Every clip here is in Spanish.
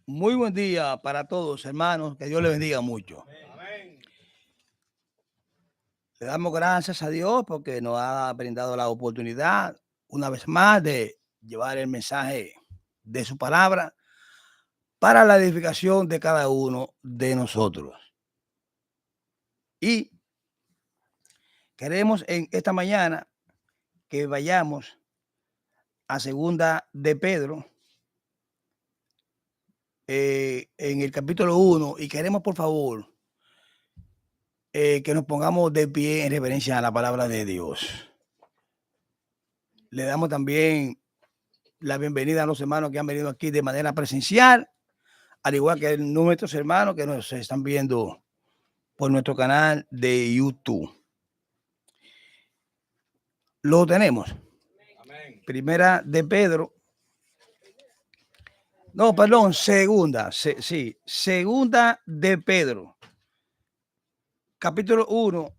Muy buen día para todos, hermanos. Que Dios les bendiga mucho. Amén. Le damos gracias a Dios porque nos ha brindado la oportunidad una vez más de llevar el mensaje de su palabra para la edificación de cada uno de nosotros. Y queremos en esta mañana que vayamos a segunda de Pedro, en el capítulo 1, y queremos, por favor, que nos pongamos de pie en reverencia a la palabra de Dios. Le damos también la bienvenida a los hermanos que han venido aquí de manera presencial, al igual que nuestros hermanos que nos están viendo por nuestro canal de YouTube. Lo tenemos. Amén. Primera de Pedro. No, perdón, segunda. Sí, segunda de Pedro. Capítulo 1.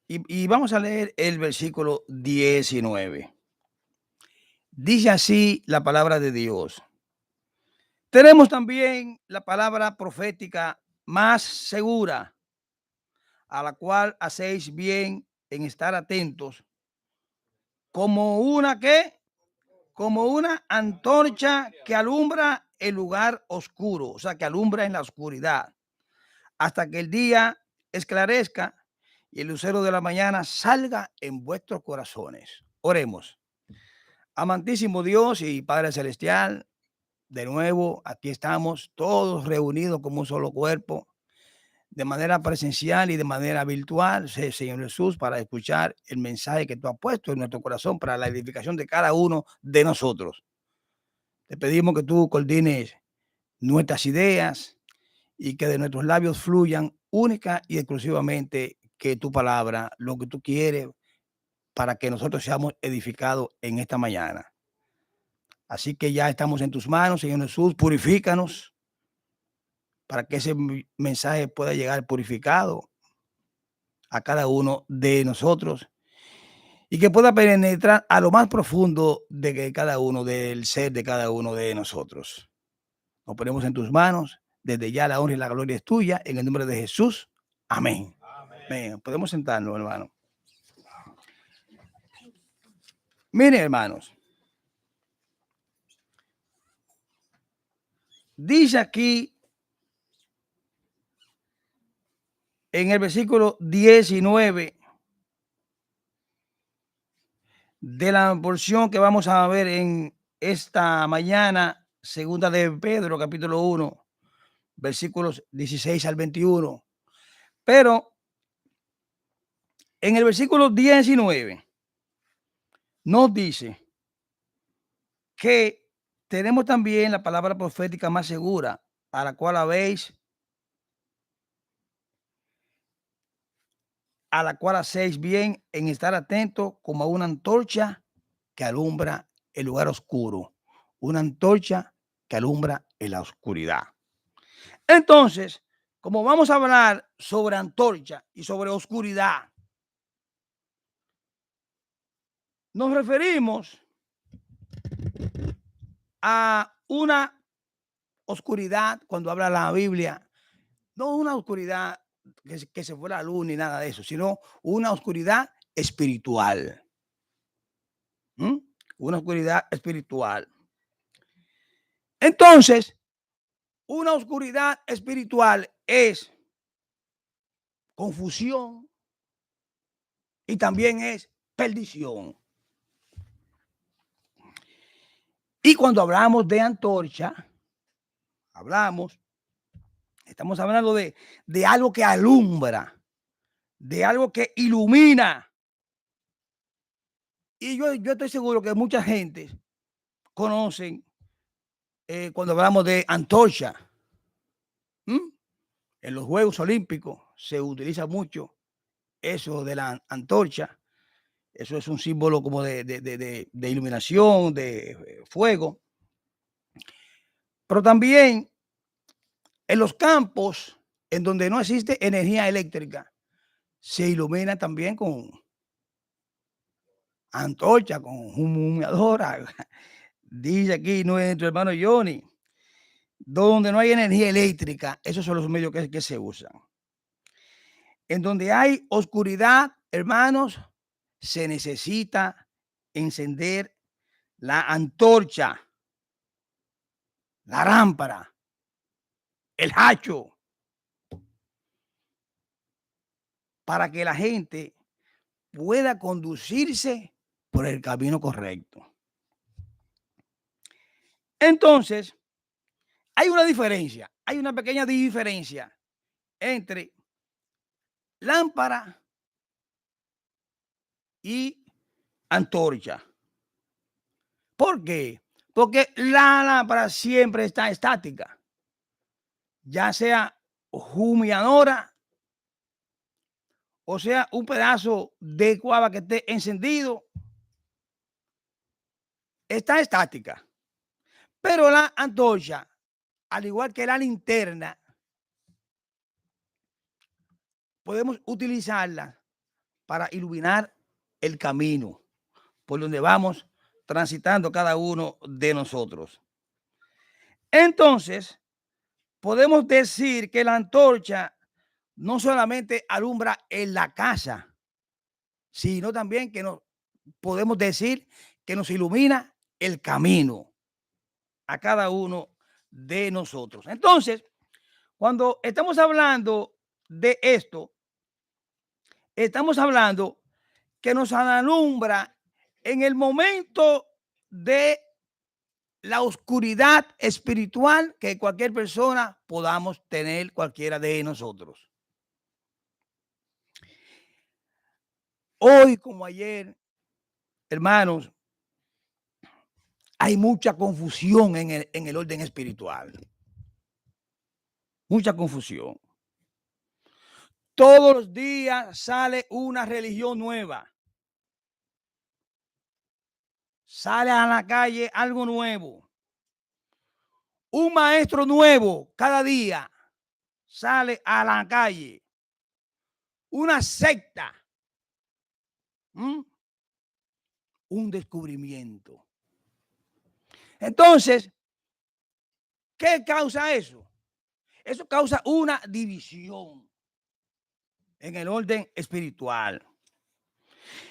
Y vamos a leer el versículo 19. Dice así la palabra de Dios. Tenemos también la palabra profética más segura, a la cual hacéis bien en estar atentos, como una antorcha que alumbra el lugar oscuro, o sea, que alumbra en la oscuridad, hasta que el día esclarezca y el lucero de la mañana salga en vuestros corazones. Oremos. Amantísimo Dios y Padre Celestial, de nuevo aquí estamos todos reunidos como un solo cuerpo, de manera presencial y de manera virtual, Señor Jesús, para escuchar el mensaje que tú has puesto en nuestro corazón para la edificación de cada uno de nosotros. Te pedimos que tú coordines nuestras ideas y que de nuestros labios fluyan única y exclusivamente que tu palabra, lo que tú quieres, para que nosotros seamos edificados en esta mañana. Así que ya estamos en tus manos, Señor Jesús, purifícanos para que ese mensaje pueda llegar purificado a cada uno de nosotros y que pueda penetrar a lo más profundo de que cada uno, del ser de cada uno de nosotros. Nos ponemos en tus manos, desde ya la honra y la gloria es tuya, en el nombre de Jesús. Amén. Amén. Podemos sentarnos, hermano. Miren, hermanos, dice aquí en el versículo 19 de la porción que vamos a ver en esta mañana, segunda de Pedro, capítulo 1, versículos 16 al 21. Pero en el versículo 19 nos dice que tenemos también la palabra profética más segura, a la cual hacéis bien en estar atentos como a una antorcha que alumbra el lugar oscuro, una antorcha que alumbra en la oscuridad. Entonces, como vamos a hablar sobre antorcha y sobre oscuridad, nos referimos a una oscuridad cuando habla la Biblia, no una oscuridad que se fue la luz ni nada de eso, sino una oscuridad espiritual. Una oscuridad espiritual. Entonces, una oscuridad espiritual es confusión y también es perdición. Y cuando hablamos de antorcha, estamos hablando de algo que alumbra, de algo que ilumina. Y yo estoy seguro que mucha gente conocen cuando hablamos de antorcha. En los Juegos Olímpicos se utiliza mucho eso de la antorcha. Eso es un símbolo como de iluminación, de fuego. Pero también en los campos en donde no existe energía eléctrica, se ilumina también con antorcha, con humeadora, Dice aquí nuestro hermano Johnny, donde no hay energía eléctrica, esos son los medios que se usan. En donde hay oscuridad, hermanos, se necesita encender la antorcha, la lámpara, el hacho, para que la gente pueda conducirse por el camino correcto. Entonces, hay una diferencia, hay una pequeña diferencia entre lámpara y antorcha. ¿Por qué? Porque la lámpara siempre está estática, ya sea humeadora, o sea, un pedazo de cuava que esté encendido, está estática. Pero la antorcha, al igual que la linterna, podemos utilizarla para iluminar el camino por donde vamos transitando cada uno de nosotros. Entonces, podemos decir que la antorcha no solamente alumbra en la casa, sino también que nos podemos decir que nos ilumina el camino a cada uno de nosotros. Entonces, cuando estamos hablando de esto, estamos hablando que nos alumbra en el momento de la oscuridad espiritual que cualquier persona podamos tener, cualquiera de nosotros. Hoy como ayer, hermanos, hay mucha confusión en el orden espiritual. Mucha confusión. Todos los días sale una religión nueva. Sale a la calle algo nuevo. Un maestro nuevo cada día sale a la calle. Una secta. Un descubrimiento. Entonces, ¿qué causa eso? Eso causa una división en el orden espiritual.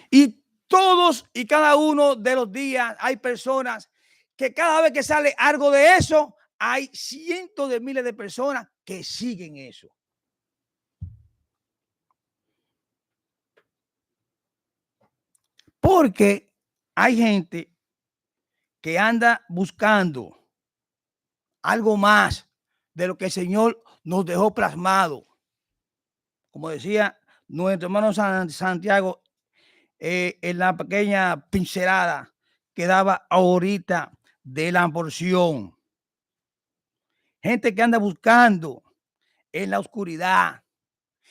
Y todos y cada uno de los días hay personas que cada vez que sale algo de eso, hay cientos de miles de personas que siguen eso. Porque hay gente que anda buscando algo más de lo que el Señor nos dejó plasmado. Como decía nuestro hermano Santiago, en la pequeña pincelada que daba ahorita de la porción. Gente que anda buscando en la oscuridad.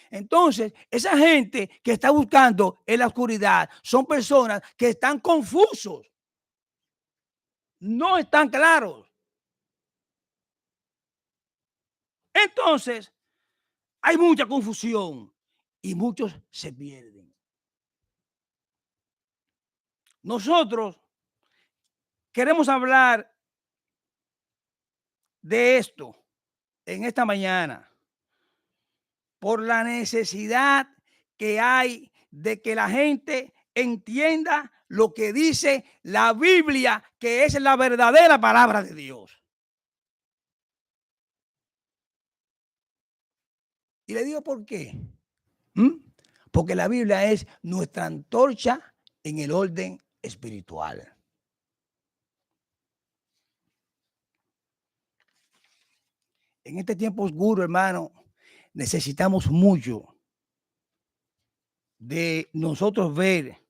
Entonces, esa gente que está buscando en la oscuridad son personas que están confusos. No están claros. Entonces, hay mucha confusión y muchos se pierden. Nosotros queremos hablar de esto en esta mañana por la necesidad que hay de que la gente entienda lo que dice la Biblia, que es la verdadera palabra de Dios. Y le digo por qué. Porque la Biblia es nuestra antorcha en el orden espiritual. En este tiempo oscuro, hermano, necesitamos mucho de nosotros ver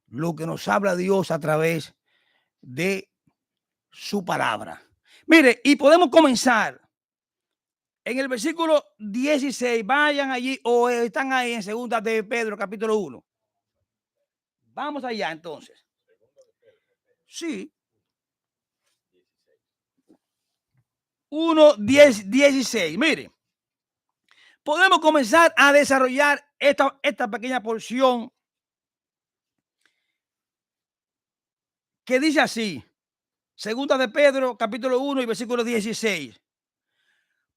lo que nos habla Dios a través de su palabra. Mire, y podemos comenzar en el versículo 16. Vayan allí o están ahí en segunda de Pedro, capítulo 1. Vamos allá entonces. Sí. 1, 10, 16. Mire, podemos comenzar a desarrollar esta pequeña porción que dice así: Segunda de Pedro, capítulo 1 y versículo 16.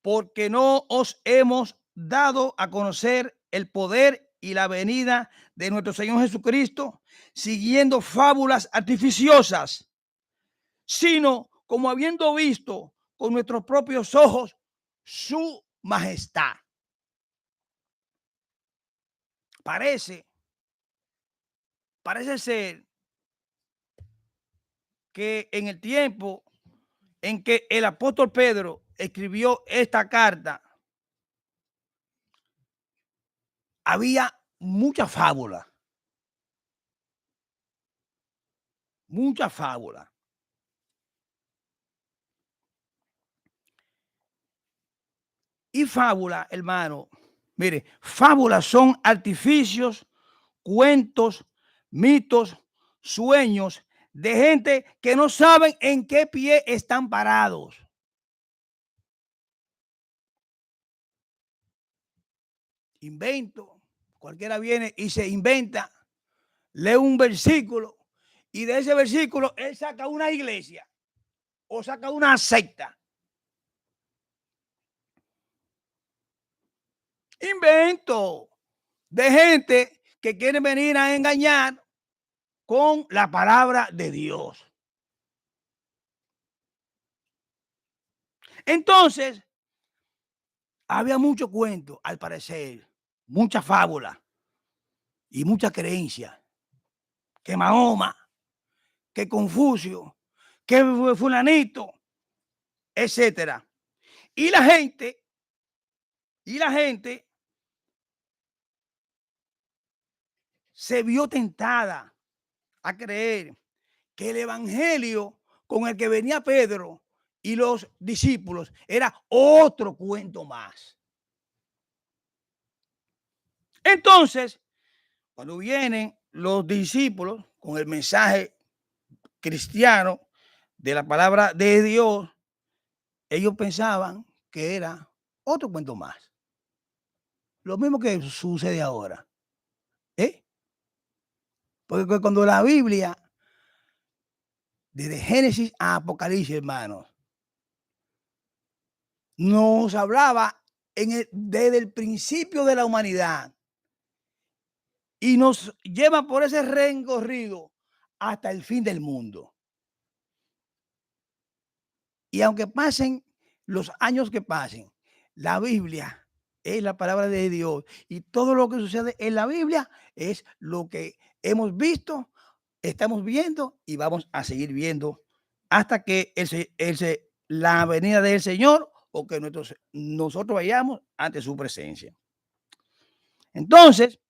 Porque no os hemos dado a conocer el poder y la venida de nuestro Señor Jesucristo, siguiendo fábulas artificiosas, sino como habiendo visto con nuestros propios ojos su majestad. Parece ser que en el tiempo en que el apóstol Pedro escribió esta carta, había mucha fábula. Mucha fábula. Y fábula, hermano, mire, fábulas son artificios, cuentos, mitos, sueños de gente que no saben en qué pie están parados. Invento, cualquiera viene y se inventa, lee un versículo y de ese versículo él saca una iglesia o saca una secta. Invento de gente que quiere venir a engañar con la palabra de Dios. Entonces, había mucho cuento, al parecer, mucha fábula y mucha creencia. Que Mahoma, que Confucio, que fulanito, etcétera. Y la gente se vio tentada a creer que el evangelio con el que venía Pedro y los discípulos era otro cuento más. Entonces, cuando vienen los discípulos con el mensaje cristiano de la palabra de Dios, ellos pensaban que era otro cuento más. Lo mismo que sucede ahora. Porque cuando la Biblia, desde Génesis a Apocalipsis, hermanos, nos hablaba desde el principio de la humanidad y nos lleva por ese recorrido hasta el fin del mundo. Y aunque pasen los años que pasen, la Biblia es la palabra de Dios y todo lo que sucede en la Biblia es lo que hemos visto, estamos viendo y vamos a seguir viendo hasta que la venida del Señor o que nosotros vayamos ante su presencia. Entonces,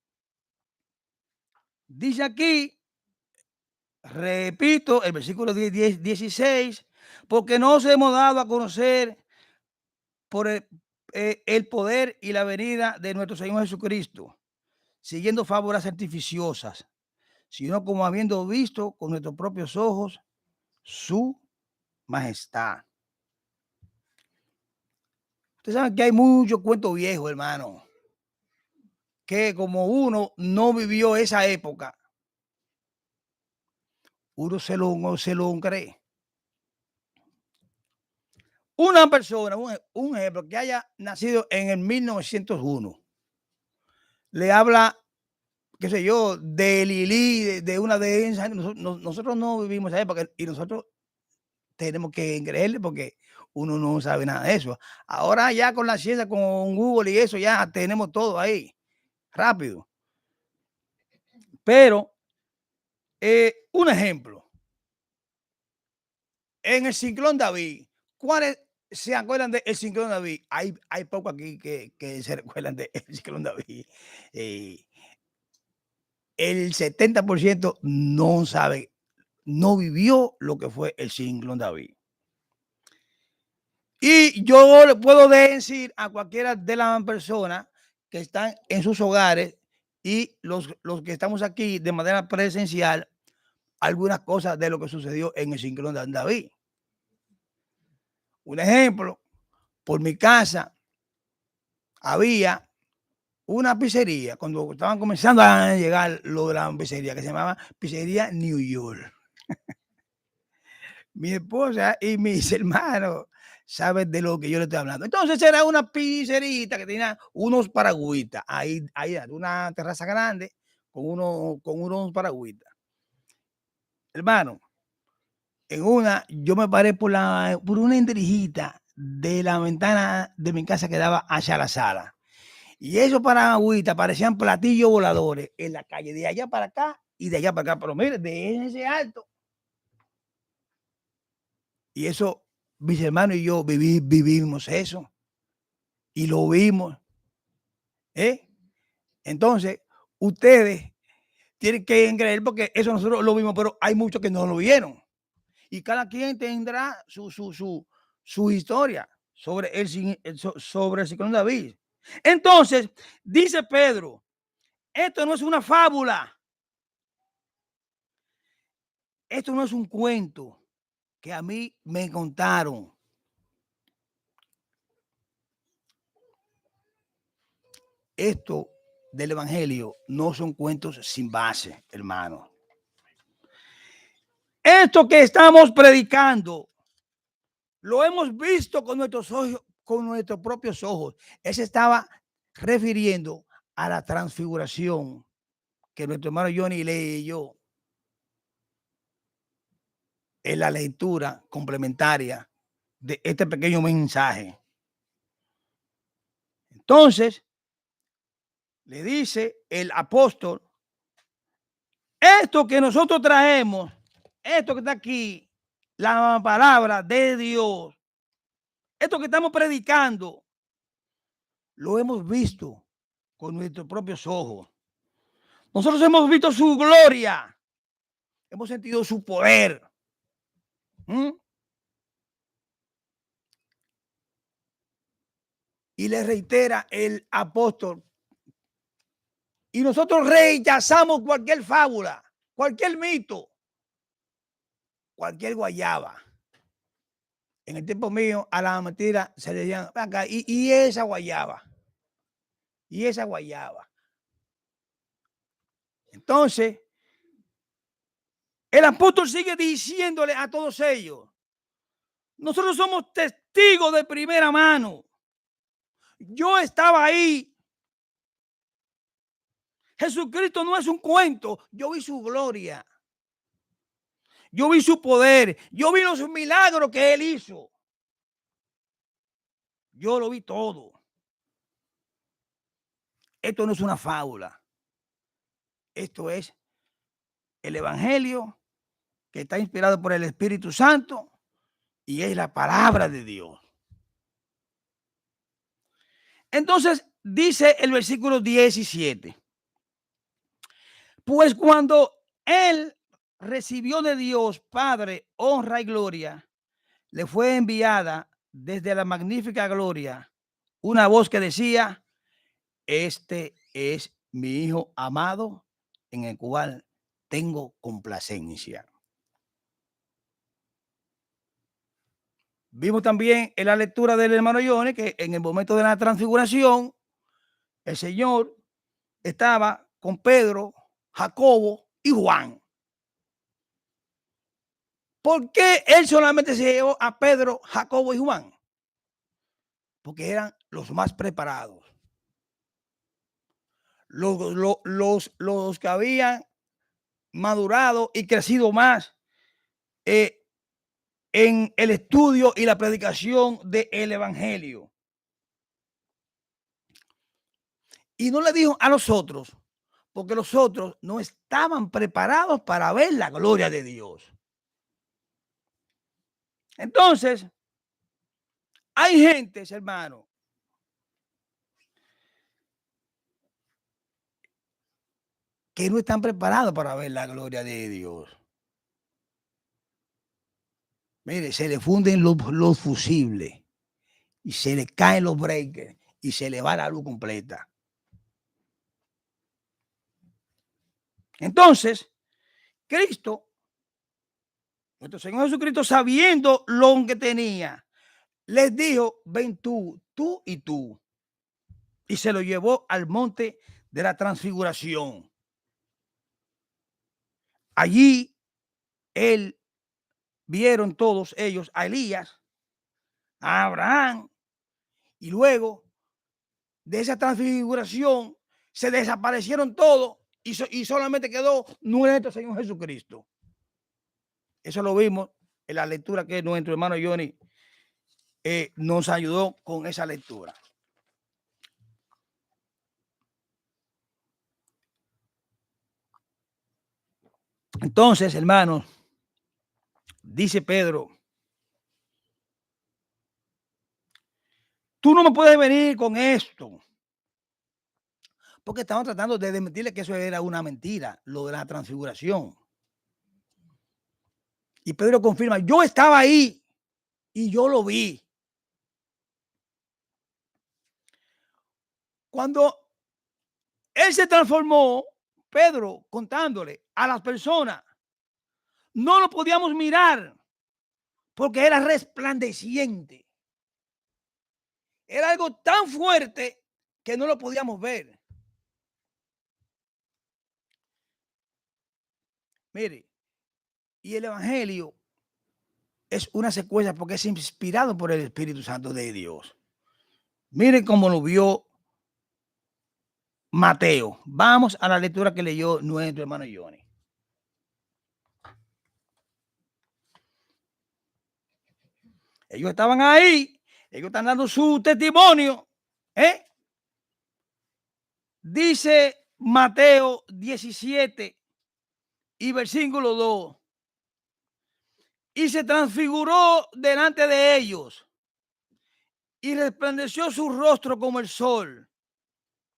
dice aquí, repito, el versículo 16, porque nos hemos dado a conocer por el poder y la venida de nuestro Señor Jesucristo, siguiendo fábulas artificiosas, sino como habiendo visto con nuestros propios ojos su majestad. Ustedes saben que hay mucho cuento viejo, hermano, que como uno no vivió esa época, uno se lo cree. Una persona, un ejemplo, que haya nacido en el 1901, le habla, qué sé yo, de Lili, de una de esas. Nosotros no vivimos esa época y nosotros tenemos que creerle porque uno no sabe nada de eso. Ahora ya con la ciencia, con Google y eso, ya tenemos todo ahí, rápido. Pero, un ejemplo, en el Ciclón David, ¿cuáles se acuerdan del Ciclón David? Hay poco aquí que se recuerdan del Ciclón David. El 70% no sabe, no vivió lo que fue el Ciclón David. Y yo le puedo decir a cualquiera de las personas que están en sus hogares y los que estamos aquí de manera presencial, algunas cosas de lo que sucedió en el Ciclón David. Un ejemplo, por mi casa había una pizzería, cuando estaban comenzando a llegar lo de la pizzería, que se llamaba Pizzería New York. Mi esposa y mis hermanos saben de lo que yo le estoy hablando. Entonces era una pizzerita que tenía unos paragüitas. Ahí era una terraza grande con unos paragüitas. Hermano, en una, yo me paré por una endrijita de la ventana de mi casa que daba hacia la sala. Y esos paragüitas parecían platillos voladores en la calle, de allá para acá y de allá para acá. Pero mire, de ese alto. Y eso, mis hermanos y yo vivimos eso y lo vimos, ¿eh? Entonces, ustedes tienen que creer porque eso nosotros lo vimos, pero hay muchos que no lo vieron. Y cada quien tendrá su historia sobre sobre el ciclón David. Entonces, dice Pedro, esto no es una fábula, esto no es un cuento que a mí me contaron. Esto del evangelio no son cuentos sin base, hermano. Esto que estamos predicando lo hemos visto con nuestros ojos, con nuestros propios ojos. Él se estaba refiriendo a la transfiguración que nuestro hermano Johnny leyó en la lectura complementaria de este pequeño mensaje. Entonces, le dice el apóstol, esto que nosotros traemos, esto que está aquí, la palabra de Dios, esto que estamos predicando, lo hemos visto con nuestros propios ojos. Nosotros hemos visto su gloria, hemos sentido su poder. Y le reitera el apóstol, y nosotros rechazamos cualquier fábula, cualquier mito, cualquier guayaba. En el tiempo mío, a la mentira se le decían, acá, y esa guayaba, y esa guayaba. Entonces, el apóstol sigue diciéndole a todos ellos, nosotros somos testigos de primera mano. Yo estaba ahí. Jesucristo no es un cuento. Yo vi su gloria. Yo vi su poder. Yo vi los milagros que él hizo. Yo lo vi todo. Esto no es una fábula. Esto es el evangelio que está inspirado por el Espíritu Santo y es la palabra de Dios. Entonces dice el versículo 17. Pues cuando él recibió de Dios Padre honra y gloria, le fue enviada desde la magnífica gloria una voz que decía, este es mi hijo amado en el cual tengo complacencia. Vimos también en la lectura del hermano Johnny que en el momento de la transfiguración, el Señor estaba con Pedro, Jacobo y Juan. ¿Por qué él solamente se llevó a Pedro, Jacobo y Juan? Porque eran los más preparados. Los que habían madurado y crecido más en el estudio y la predicación del evangelio. Y no le dijo a los otros, porque los otros no estaban preparados para ver la gloria de Dios. Entonces, hay gentes, hermano, que no están preparados para ver la gloria de Dios. Mire, se le funden los fusibles y se le caen los breakers y se le va la luz completa. Entonces, Cristo, nuestro Señor Jesucristo, sabiendo lo que tenía, les dijo, ven tú y tú. Y se lo llevó al monte de la transfiguración. Allí él vieron todos ellos a Elías, a Abraham, y luego de esa transfiguración se desaparecieron todos y solamente quedó nuestro Señor Jesucristo. Eso lo vimos en la lectura que nuestro hermano Johnny nos ayudó con esa lectura. Entonces, hermanos, dice Pedro, tú no me puedes venir con esto, porque estaban tratando de desmentirle que eso era una mentira, lo de la transfiguración. Y Pedro confirma, yo estaba ahí y yo lo vi. Cuando él se transformó, Pedro, contándole a las personas, no lo podíamos mirar porque era resplandeciente. Era algo tan fuerte que no lo podíamos ver. Mire, y el Evangelio es una secuencia porque es inspirado por el Espíritu Santo de Dios. Miren cómo lo vio Mateo. Vamos a la lectura que leyó nuestro hermano Johnny. Ellos estaban ahí, ellos están dando su testimonio. Dice Mateo 17 y versículo 2. Y se transfiguró delante de ellos y resplandeció su rostro como el sol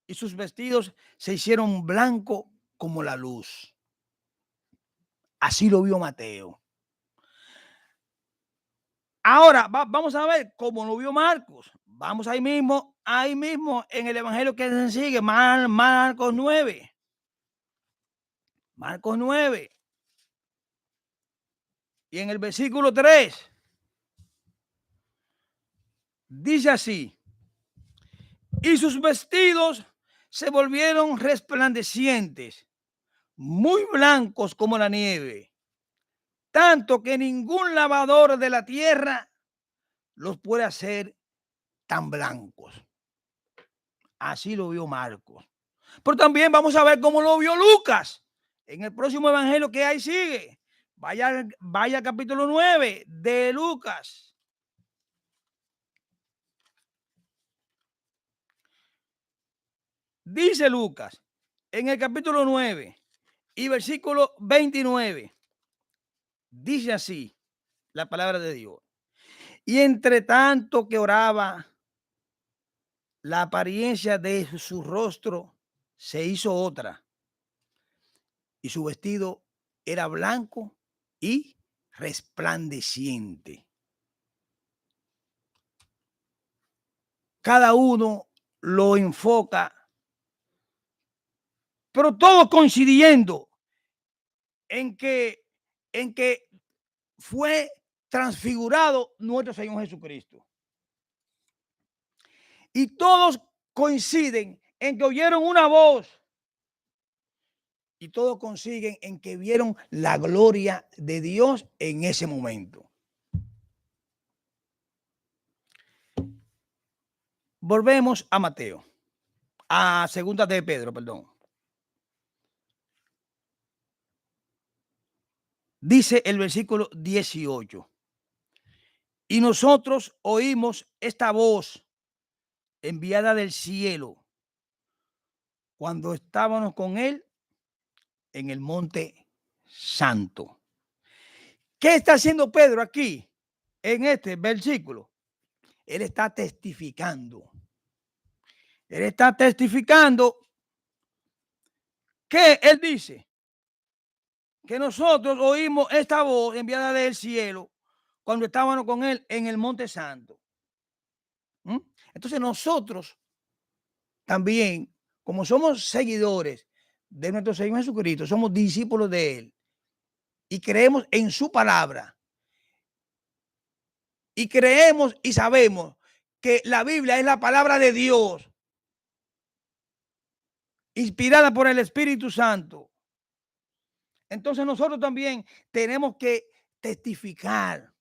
y sus vestidos se hicieron blancos como la luz. Así lo vio Mateo. Ahora vamos a ver cómo lo vio Marcos. Vamos ahí mismo en el evangelio que se sigue, Marcos 9. Marcos 9. Y en el versículo 3 dice así: y sus vestidos se volvieron resplandecientes, muy blancos como la nieve, tanto que ningún lavador de la tierra los puede hacer tan blancos. Así lo vio Marcos. Pero también vamos a ver cómo lo vio Lucas en el próximo evangelio que ahí sigue. Vaya al capítulo 9 de Lucas. Dice Lucas en el capítulo 9 y versículo 29. Dice así la palabra de Dios. Y entre tanto que oraba, la apariencia de su rostro se hizo otra, y su vestido era blanco y resplandeciente. Cada uno lo enfoca, pero todos coincidiendo en que fue transfigurado nuestro Señor Jesucristo. Y todos coinciden en que oyeron una voz. Y todos consiguen en que vieron la gloria de Dios en ese momento. Volvemos a Mateo, a segunda de Pedro, perdón. Dice el versículo 18. Y nosotros oímos esta voz enviada del cielo cuando estábamos con él en el monte santo. ¿Qué está haciendo Pedro aquí en este versículo? Él está testificando. Él está testificando que él dice que nosotros oímos esta voz enviada del cielo cuando estábamos con él en el monte santo. Entonces nosotros también, como somos seguidores de nuestro Señor Jesucristo, somos discípulos de él y creemos en su palabra y creemos y sabemos que la Biblia es la palabra de Dios inspirada por el Espíritu Santo. Entonces nosotros también tenemos que testificar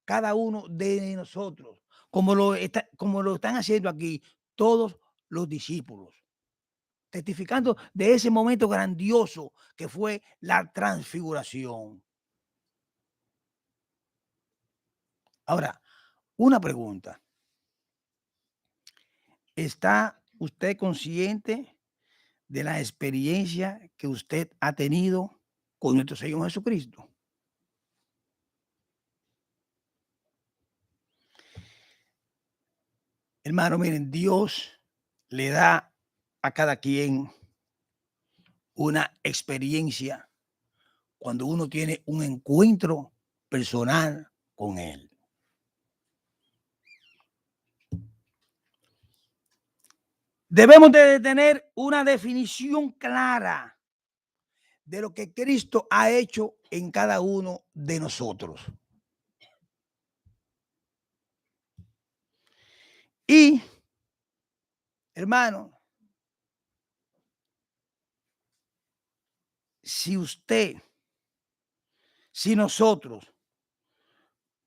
cada uno de nosotros, como lo están haciendo aquí todos los discípulos, testificando de ese momento grandioso que fue la transfiguración. Ahora, una pregunta. ¿Está usted consciente de la experiencia que usted ha tenido con nuestro Señor Jesucristo? Hermano, miren, Dios le da a cada quien una experiencia cuando uno tiene un encuentro personal con Él. Debemos de tener una definición clara de lo que Cristo ha hecho en cada uno de nosotros. Y, hermano, si nosotros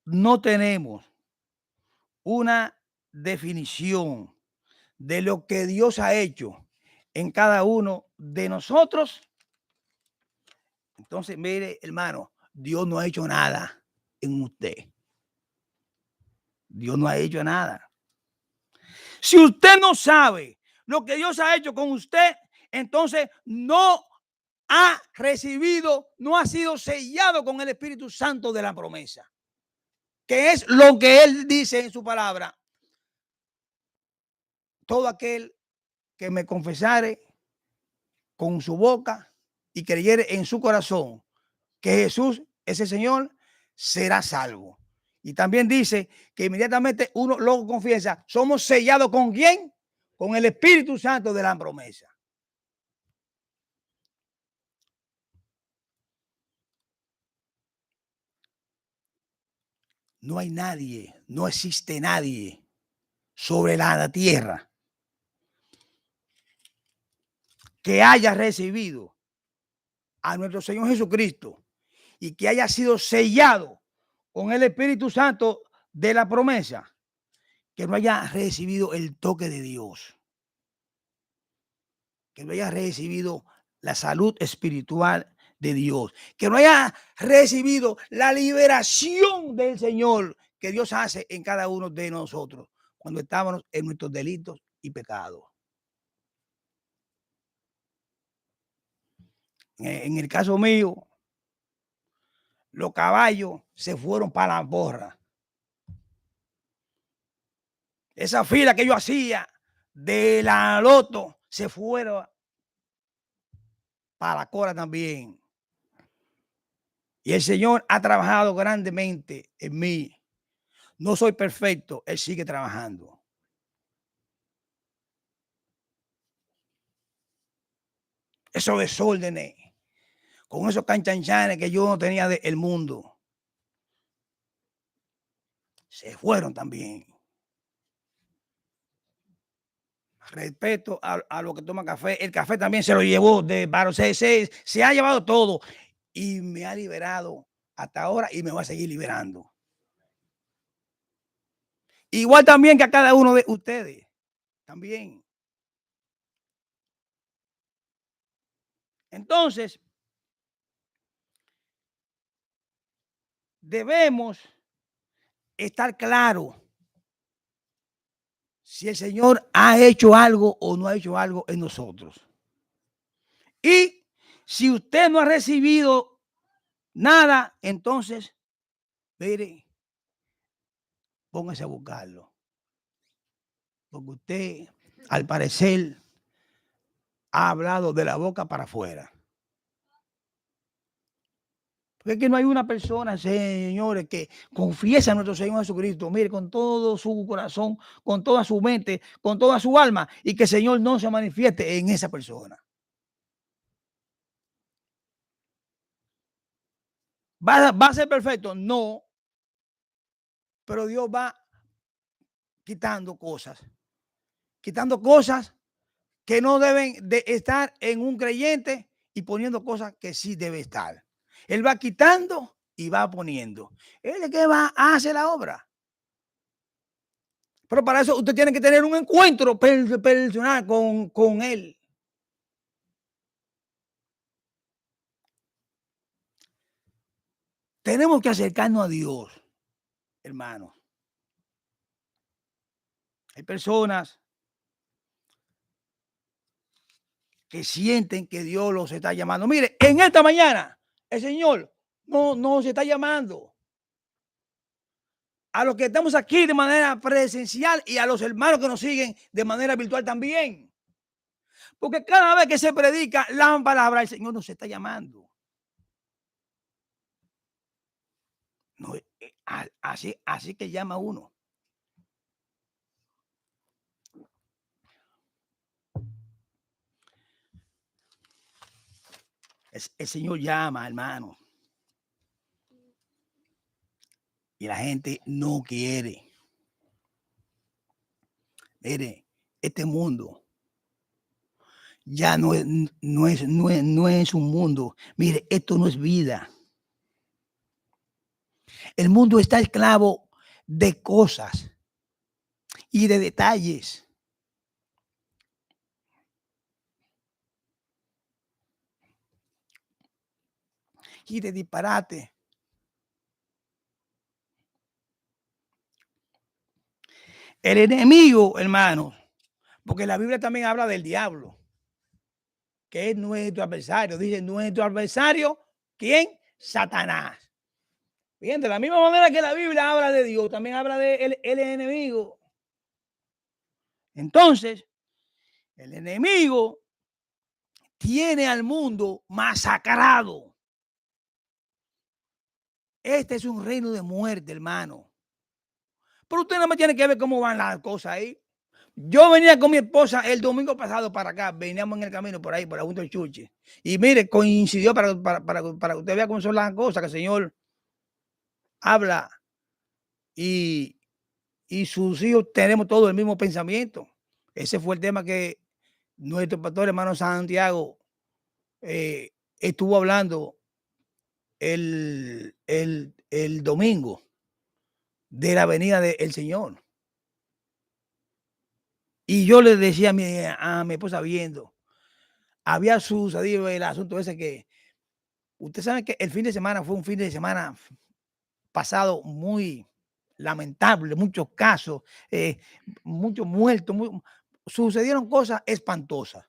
no tenemos una definición de lo que Dios ha hecho en cada uno de nosotros, entonces, mire, hermano, Dios no ha hecho nada en usted. Dios no ha hecho nada. Si usted no sabe lo que Dios ha hecho con usted, entonces no ha recibido, no ha sido sellado con el Espíritu Santo de la promesa, que es lo que Él dice en su palabra. Todo aquel que me confesare con su boca y creyere en su corazón que Jesús es el Señor, será salvo. Y también dice que inmediatamente uno lo confiesa, somos sellados ¿con quién? Con el Espíritu Santo de la promesa. No hay nadie, no existe nadie sobre la tierra que haya recibido a nuestro Señor Jesucristo y que haya sido sellado con el Espíritu Santo de la promesa, que no haya recibido el toque de Dios, que no haya recibido la salud espiritual de Dios, que no haya recibido la liberación del Señor que Dios hace en cada uno de nosotros cuando estábamos en nuestros delitos y pecados. En el caso mío, los caballos se fueron para la borra. Esa fila que yo hacía de la loto se fueron para la cora también. Y el Señor ha trabajado grandemente en mí. No soy perfecto, Él sigue trabajando. Esos desórdenes, con esos canchanchanes que yo no tenía del mundo, se fueron también. Respeto a lo que toma café. El café también se lo llevó de paro. Se ha llevado todo y me ha liberado hasta ahora y me va a seguir liberando. Igual también que a cada uno de ustedes. También. Entonces, debemos estar claros si el Señor ha hecho algo o no ha hecho algo en nosotros. Y si usted no ha recibido nada, entonces, mire, póngase a buscarlo. Porque usted, al parecer, ha hablado de la boca para afuera. Porque es que no hay una persona, señores, que confiese a nuestro Señor Jesucristo, mire, con todo su corazón, con toda su mente, con toda su alma, y que el Señor no se manifieste en esa persona. ¿Va a ser perfecto? No. Pero Dios va quitando cosas que no deben de estar en un creyente y poniendo cosas que sí debe estar. Él va quitando y va poniendo. Él es que va a hacer la obra. Pero para eso usted tiene que tener un encuentro personal con él. Tenemos que acercarnos a Dios, hermanos. Hay personas que sienten que Dios los está llamando. Mire, en esta mañana el Señor no se está llamando a los que estamos aquí de manera presencial y a los hermanos que nos siguen de manera virtual también. Porque cada vez que se predica la palabra, el Señor nos está llamando. No, así que llama uno. El Señor llama, hermano. Y la gente no quiere. Mire, este mundo ya no es un mundo. Mire, esto no es vida. El mundo está esclavo de cosas y de detalles. Y de disparate. El enemigo, hermano, porque la Biblia también habla del diablo, que es nuestro adversario. Dice nuestro adversario, ¿quién? Satanás. Bien, de la misma manera que la Biblia habla de Dios, también habla de el enemigo. Entonces, el enemigo tiene al mundo masacrado. Este es un reino de muerte, hermano. Pero usted no me tiene que ver cómo van las cosas ahí. Yo venía con mi esposa el domingo pasado para acá, veníamos en el camino por ahí, por la Junta del Chuche. Y mire, coincidió para que usted vea cómo son las cosas, que el Señor habla y sus hijos tenemos todo el mismo pensamiento. Ese fue el tema que nuestro pastor hermano Santiago estuvo hablando el domingo de la venida del Señor. Y yo le decía a mi esposa viendo, había sucedido el asunto ese que usted sabe que el fin de semana fue un fin de semana pasado muy lamentable, muchos casos, muchos muertos, sucedieron cosas espantosas.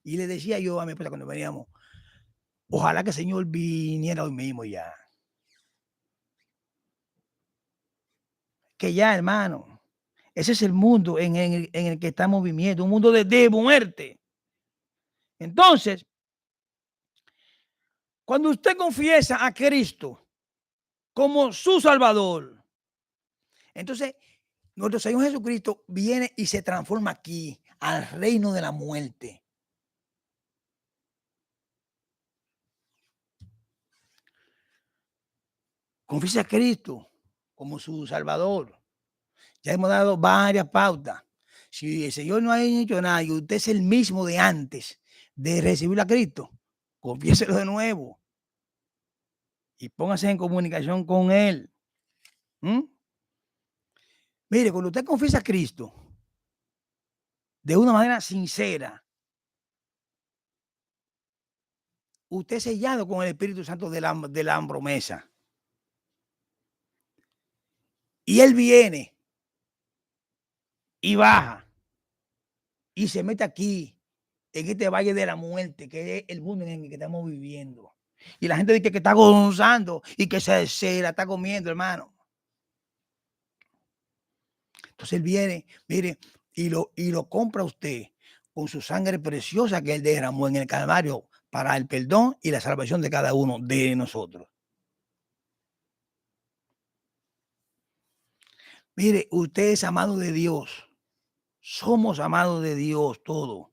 Y le decía yo a mi esposa cuando veníamos, ojalá que el Señor viniera hoy mismo ya. Que ya, hermano, ese es el mundo en el que estamos viviendo, un mundo de muerte. Entonces, cuando usted confiesa a Cristo como su Salvador, entonces nuestro Señor Jesucristo viene y se transforma aquí al reino de la muerte. Confiesa a Cristo como su Salvador. Ya hemos dado varias pautas. Si el Señor no ha hecho nada y usted es el mismo de antes de recibir a Cristo, confiéselo de nuevo y póngase en comunicación con Él. ¿Mm? Mire, cuando usted confiesa a Cristo de una manera sincera, usted es sellado con el Espíritu Santo de la promesa. Y Él viene y baja y se mete aquí, en este valle de la muerte, que es el mundo en el que estamos viviendo. Y la gente dice que está gozando y que se la está comiendo, hermano. Entonces Él viene, mire, y lo compra usted con su sangre preciosa que Él derramó en el Calvario para el perdón y la salvación de cada uno de nosotros. Mire, usted es amado de Dios. Somos amados de Dios todos.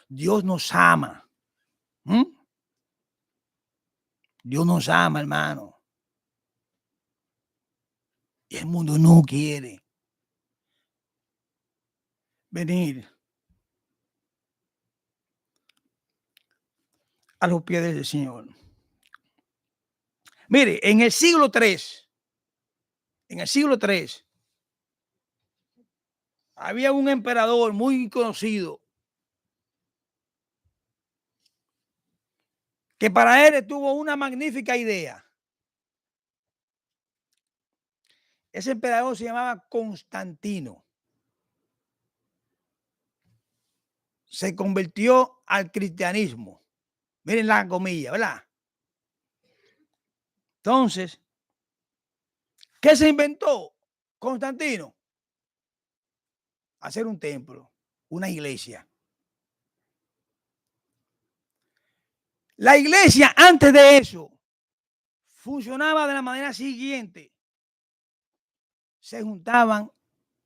Dios nos ama. ¿Mm? Dios nos ama, hermano. Y el mundo no quiere venir a los pies del Señor. Mire, en el siglo III, había un emperador muy conocido que para él tuvo una magnífica idea. Ese emperador se llamaba Constantino. Se convirtió al cristianismo. Miren la comilla, ¿verdad? Entonces, ¿qué se inventó Constantino? Hacer un templo, una iglesia. La iglesia antes de eso funcionaba de la manera siguiente. Se juntaban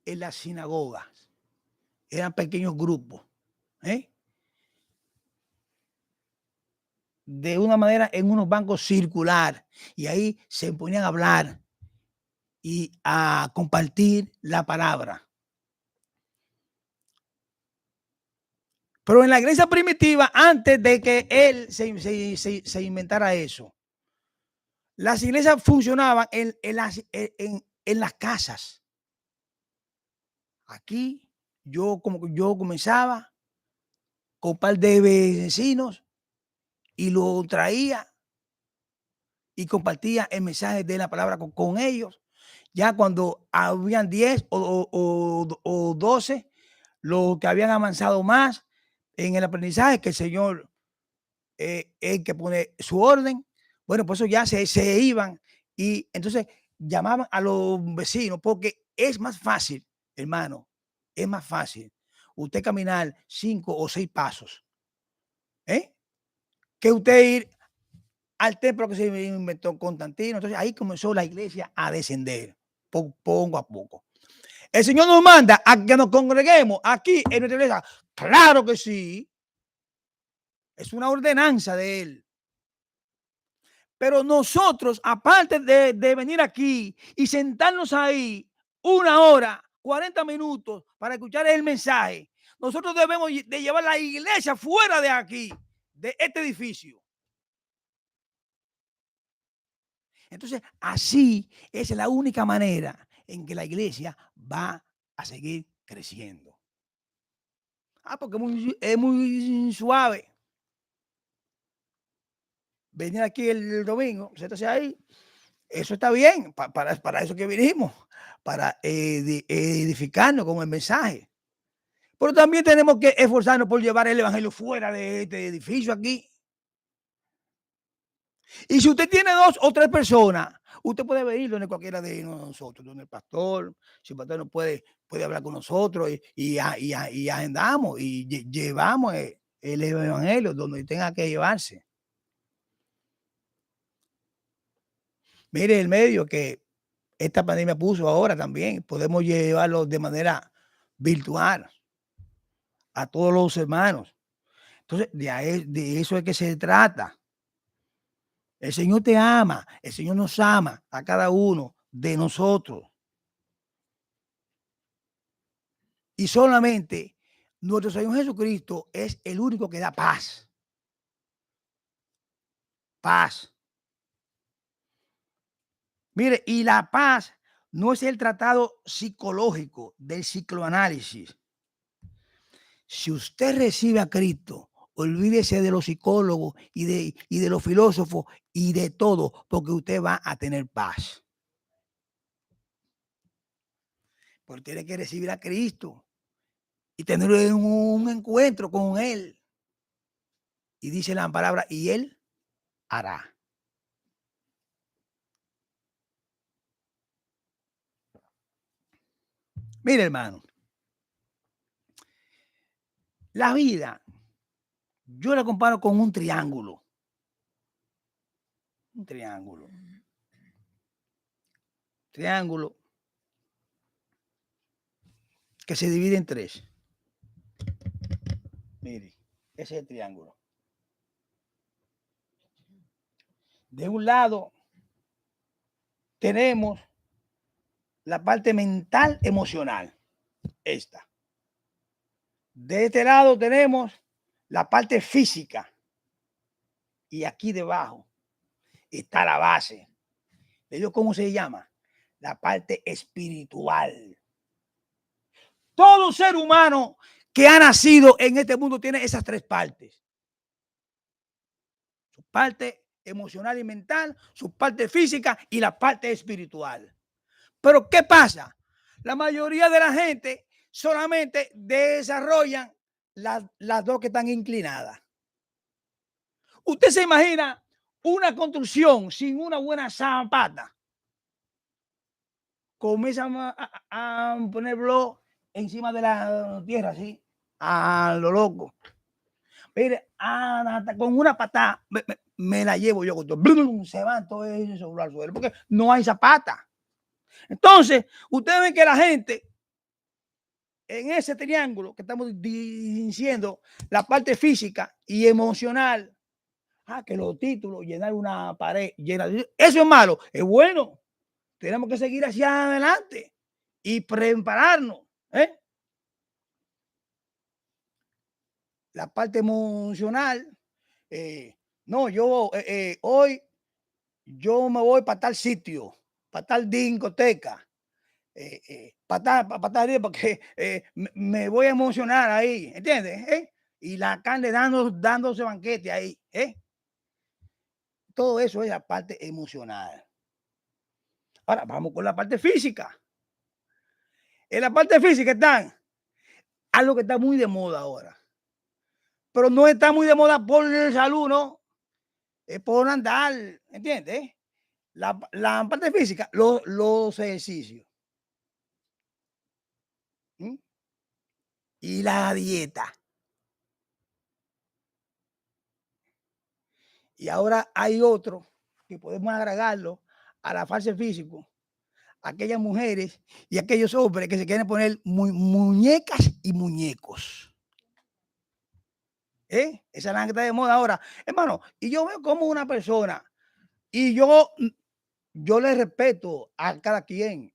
en las sinagogas. Eran pequeños grupos. De una manera en unos bancos circular. Y ahí se ponían a hablar y a compartir la palabra. Pero en la iglesia primitiva, antes de que él se inventara eso, las iglesias funcionaban en las casas. Aquí yo comenzaba con un par de vecinos y lo traía y compartía el mensaje de la palabra con ellos. Ya cuando habían 10 o 12, los que habían avanzado más en el aprendizaje, que el Señor el que pone su orden, bueno, pues eso ya se iban y entonces llamaban a los vecinos, porque es más fácil, hermano, es más fácil usted caminar 5 o 6 pasos, que usted ir al templo que se inventó Constantino. Entonces ahí comenzó la iglesia a descender poco a poco. El Señor nos manda a que nos congreguemos aquí en nuestra iglesia. Claro que sí. Es una ordenanza de Él. Pero nosotros, aparte de venir aquí y sentarnos ahí 1 hora, 40 minutos para escuchar el mensaje, nosotros debemos de llevar la iglesia fuera de aquí, de este edificio. Entonces, así es la única manera en que la iglesia va a seguir creciendo. Porque es muy suave venir aquí el domingo, sentarse ahí. Eso está bien, para eso que vinimos, para edificarnos con el mensaje. Pero también tenemos que esforzarnos por llevar el evangelio fuera de este edificio aquí. Y si usted tiene 2 o 3 personas, usted puede venir donde cualquiera de nosotros, donde el pastor. Si el pastor no puede hablar con nosotros y agendamos y llevamos el evangelio donde tenga que llevarse. Mire el medio que esta pandemia puso ahora también. Podemos llevarlo de manera virtual a todos los hermanos. Entonces, de eso es que se trata. El Señor te ama, el Señor nos ama a cada uno de nosotros. Y solamente nuestro Señor Jesucristo es el único que da paz. Paz. Mire, y la paz no es el tratado psicológico del psicoanálisis. Si usted recibe a Cristo, olvídese de los psicólogos y de los filósofos y de todo, porque usted va a tener paz. Porque tiene que recibir a Cristo y tener un encuentro con Él. Y dice la palabra, y Él hará. Mire, hermano, la vida, yo la comparo con un triángulo. Un triángulo. Triángulo que se divide en 3. Mire, ese es el triángulo. De un lado tenemos la parte mental emocional. Esta. De este lado tenemos la parte física. Y aquí debajo está la base, ¿Le digo cómo se llama? La parte espiritual. Todo ser humano que ha nacido en este mundo tiene esas tres partes. Su parte emocional y mental, su parte física y la parte espiritual. Pero ¿qué pasa? La mayoría de la gente solamente desarrollan las dos que están inclinadas. Usted se imagina una construcción sin una buena zapata. Comienzan a poner blog encima de la tierra, así, a lo loco. Mire, hasta con una patada me la llevo yo. Se va todo eso sobre el suelo, porque no hay zapata. Entonces, ustedes ven que la gente en ese triángulo que estamos diciendo, la parte física y emocional, que los títulos, llenar una pared, eso es malo, es bueno. Tenemos que seguir hacia adelante y prepararnos. La parte emocional, no, yo hoy yo me voy para tal sitio, para tal discoteca, para tal, porque me voy a emocionar ahí, ¿entiendes? Y la carne dándose banquete ahí. Todo eso es la parte emocional. Ahora vamos con la parte física. En la parte física están algo que está muy de moda ahora. Pero no está muy de moda por salud, ¿no? Es por andar, ¿entiendes? La parte física, los ejercicios. ¿Mm? Y la dieta. Y ahora hay otro que podemos agregarlo a la fase físico. Aquellas mujeres y aquellos hombres que se quieren poner muñecas y muñecos. Esa es la que está de moda ahora. Hermano, y yo veo como una persona, y yo le respeto a cada quien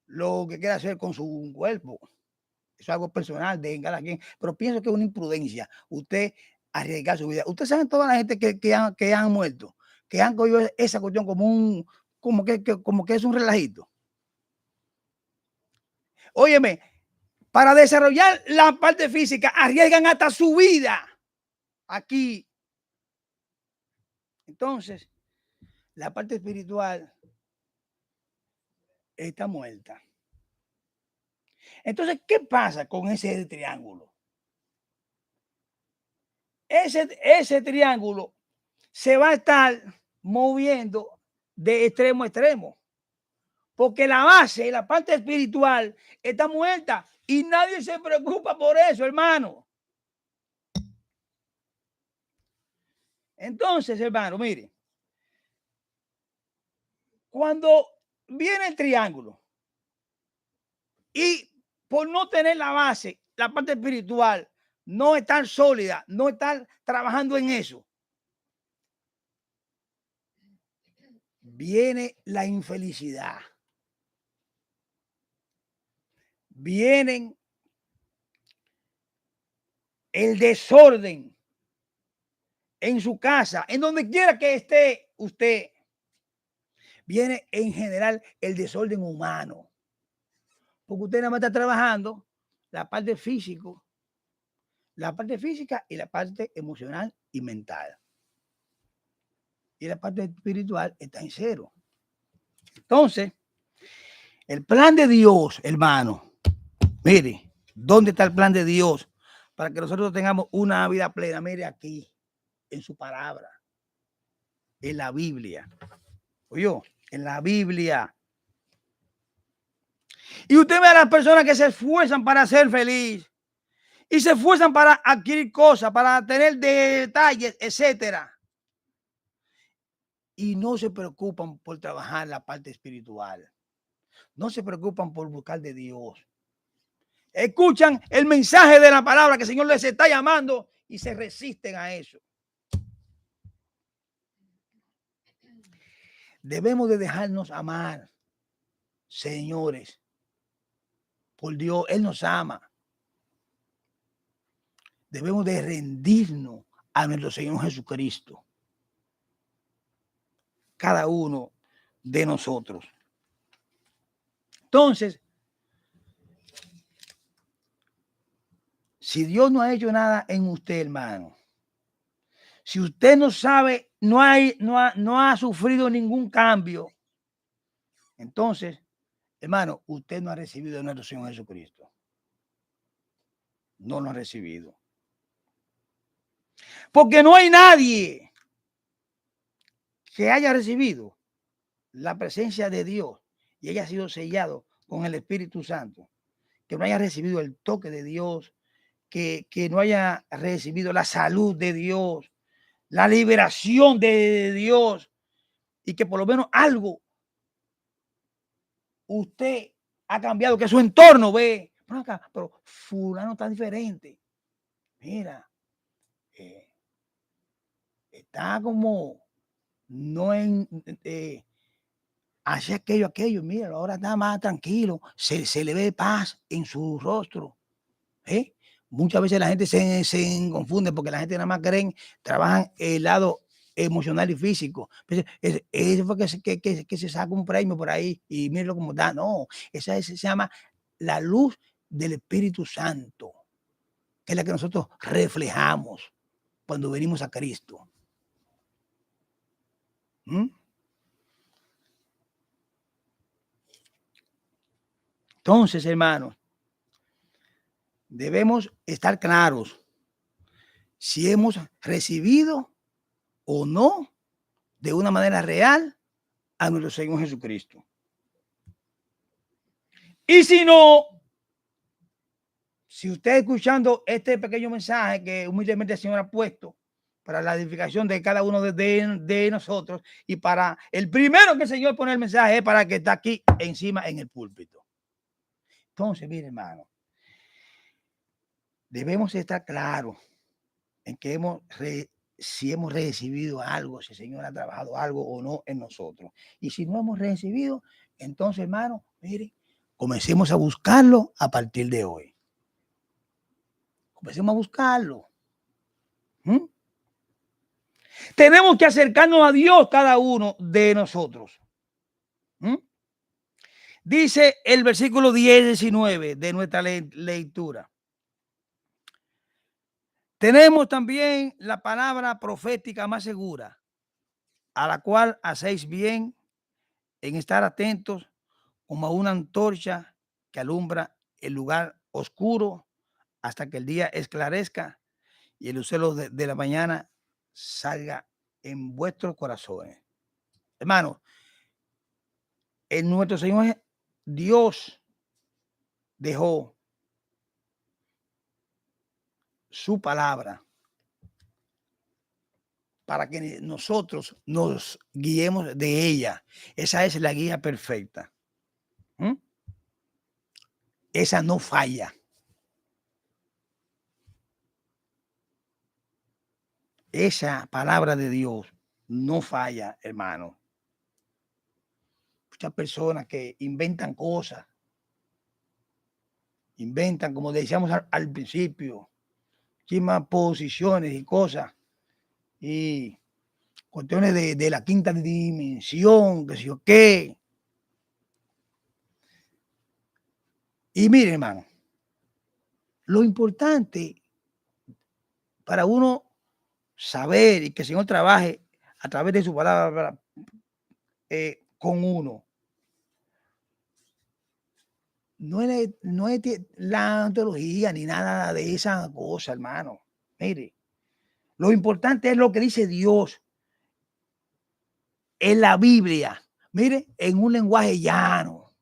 lo que quiera hacer con su cuerpo. Eso es algo personal de cada quien, pero pienso que es una imprudencia usted arriesgar su vida. Ustedes saben toda la gente que han muerto, que han cogido esa cuestión como que es un relajito. Óyeme, para desarrollar la parte física arriesgan hasta su vida aquí. Entonces, la parte espiritual está muerta. Entonces, ¿qué pasa con ese triángulo? Ese triángulo se va a estar moviendo de extremo a extremo, porque la base, la parte espiritual está muerta y nadie se preocupa por eso, hermano. Entonces, hermano, mire, cuando viene el triángulo y por no tener la base, la parte espiritual, no estar sólida, no estar trabajando en eso, viene la infelicidad. Vienen el desorden en su casa, en donde quiera que esté usted. Viene en general el desorden humano. Porque usted nada más está trabajando la parte física y la parte emocional y mental. Y la parte espiritual está en cero. Entonces, el plan de Dios, hermano, mire, ¿dónde está el plan de Dios? Para que nosotros tengamos una vida plena. Mire aquí, en su palabra, en la Biblia. Oye, en la Biblia. Y usted ve a las personas que se esfuerzan para ser feliz y se esfuerzan para adquirir cosas, para tener detalles, etcétera. Y no se preocupan por trabajar la parte espiritual. No se preocupan por buscar de Dios. Escuchan el mensaje de la palabra que el Señor les está llamando y se resisten a eso. Debemos de dejarnos amar, señores, por Dios. Él nos ama. Debemos de rendirnos a nuestro Señor Jesucristo. Cada uno de nosotros. Entonces, si Dios no ha hecho nada en usted, hermano, si usted no sabe, no ha sufrido ningún cambio, entonces, hermano, usted no ha recibido a nuestro Señor Jesucristo. No lo ha recibido. Porque no hay nadie que haya recibido la presencia de Dios y haya sido sellado con el Espíritu Santo, que no haya recibido el toque de Dios, que no haya recibido la salud de Dios, la liberación de Dios, y que por lo menos algo usted ha cambiado, que su entorno ve, pero fulano está diferente. Mira, está como no en hace aquello, mira, ahora está más tranquilo, se le ve paz en su rostro. Muchas veces la gente se confunde porque la gente nada más creen, trabajan el lado emocional y físico. Eso fue que se saca un premio por ahí y míralo cómo da. No, esa se llama la luz del Espíritu Santo, que es la que nosotros reflejamos cuando venimos a Cristo. Entonces, hermanos, debemos estar claros si hemos recibido o no de una manera real a nuestro Señor Jesucristo. Y si no, si usted escuchando este pequeño mensaje que humildemente el Señor ha puesto para la edificación de cada uno de nosotros, y para el primero que el Señor pone el mensaje es para el que está aquí encima en el púlpito. Entonces, mire, hermano, debemos estar claros en que si hemos recibido algo, si el Señor ha trabajado algo o no en nosotros. Y si no hemos recibido, entonces, hermano, mire, comencemos a buscarlo a partir de hoy. Comencemos a buscarlo. Tenemos que acercarnos a Dios cada uno de nosotros. Dice el versículo 10-19 de nuestra lectura. Tenemos también la palabra profética más segura, a la cual hacéis bien en estar atentos como una antorcha que alumbra el lugar oscuro hasta que el día esclarezca y el lucero de la mañana salga en vuestros corazones. Hermano, en nuestro Señor Dios dejó su palabra para que nosotros nos guiemos de ella. Esa es la guía perfecta. Esa no falla. Esa palabra de Dios no falla, hermano. Muchas personas que inventan cosas, como decíamos al principio, más posiciones y cosas, y cuestiones de la quinta dimensión, que sé yo qué. Y mire, hermano, lo importante para uno saber y que el Señor trabaje a través de su palabra con uno, no es la ontología ni nada de esa cosa, hermano. Mire, lo importante es lo que dice Dios en la Biblia. Mire, en un lenguaje llano.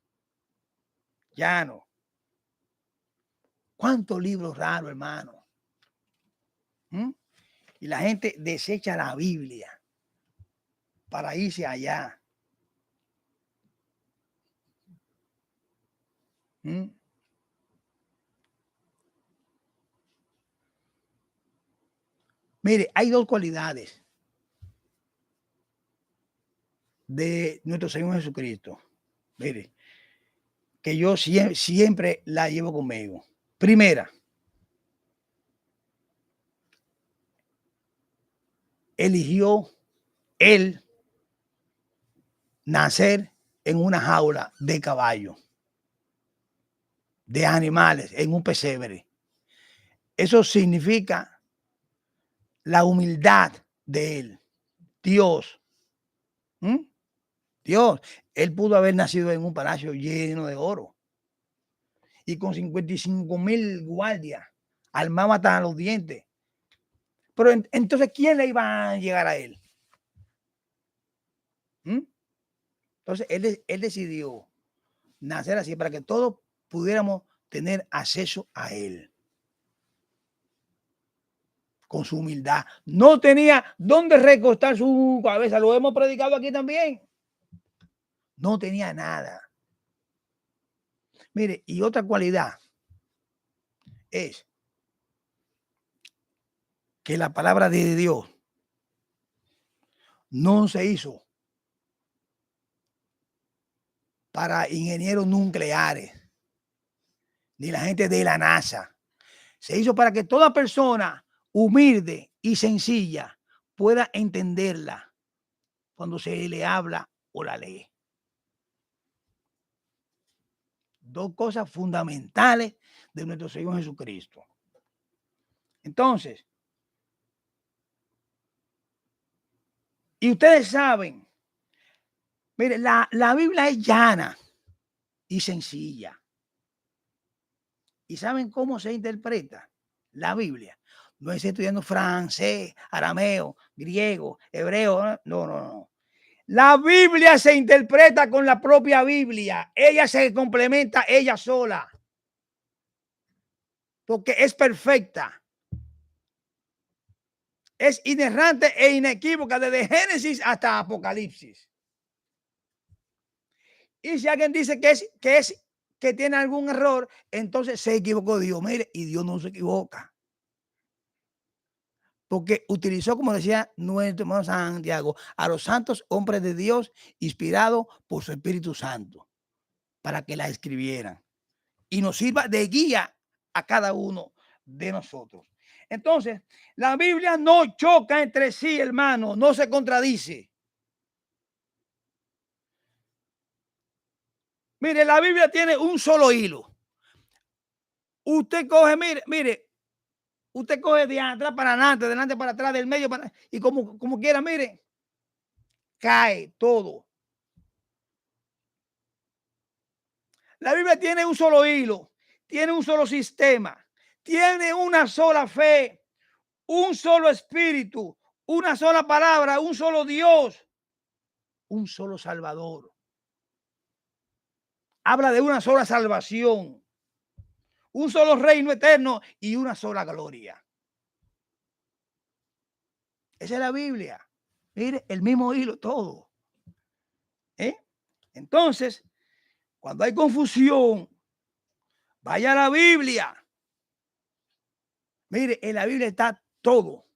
¿Cuántos libros raros, hermano? Y la gente desecha la Biblia para irse allá. Mire, hay dos cualidades de nuestro Señor Jesucristo. Mire, que yo siempre la llevo conmigo. Primera, eligió él nacer en una jaula de caballo, de animales, en un pesebre. Eso significa la humildad de él. Dios. Dios. Él pudo haber nacido en un palacio lleno de oro y con 55,000 guardias, armado hasta los dientes. Pero entonces, ¿quién le iba a llegar a él? Entonces, él decidió nacer así para que todos pudiéramos tener acceso a él. Con su humildad. No tenía dónde recostar su cabeza. Lo hemos predicado aquí también. No tenía nada. Mire, y otra cualidad es que la palabra de Dios no se hizo para ingenieros nucleares, ni la gente de la NASA. Se hizo para que toda persona humilde y sencilla pueda entenderla cuando se le habla o la lee. Dos cosas fundamentales de nuestro Señor Jesucristo. Entonces, y ustedes saben, mire, la Biblia es llana y sencilla. ¿Y saben cómo se interpreta la Biblia? No es estudiando francés, arameo, griego, hebreo. No. La Biblia se interpreta con la propia Biblia. Ella se complementa ella sola. Porque es perfecta. Es inerrante e inequívoca desde Génesis hasta Apocalipsis. Y si alguien dice que tiene algún error, entonces se equivocó Dios. Mire, y Dios no se equivoca. Porque utilizó, como decía nuestro hermano Santiago, a los santos hombres de Dios inspirados por su Espíritu Santo para que la escribieran y nos sirva de guía a cada uno de nosotros. Entonces, la Biblia no choca entre sí, hermano, no se contradice. Mire, la Biblia tiene un solo hilo. Usted coge, mire, usted coge de atrás para adelante, de delante para atrás, del medio para, y como quiera, mire, cae todo. La Biblia tiene un solo hilo, tiene un solo sistema, tiene una sola fe, un solo espíritu, una sola palabra, un solo Dios, un solo Salvador. Habla de una sola salvación, un solo reino eterno y una sola gloria. Esa es la Biblia. Mire, el mismo hilo, todo. Entonces, cuando hay confusión, vaya a la Biblia. Mire, en la Biblia está todo.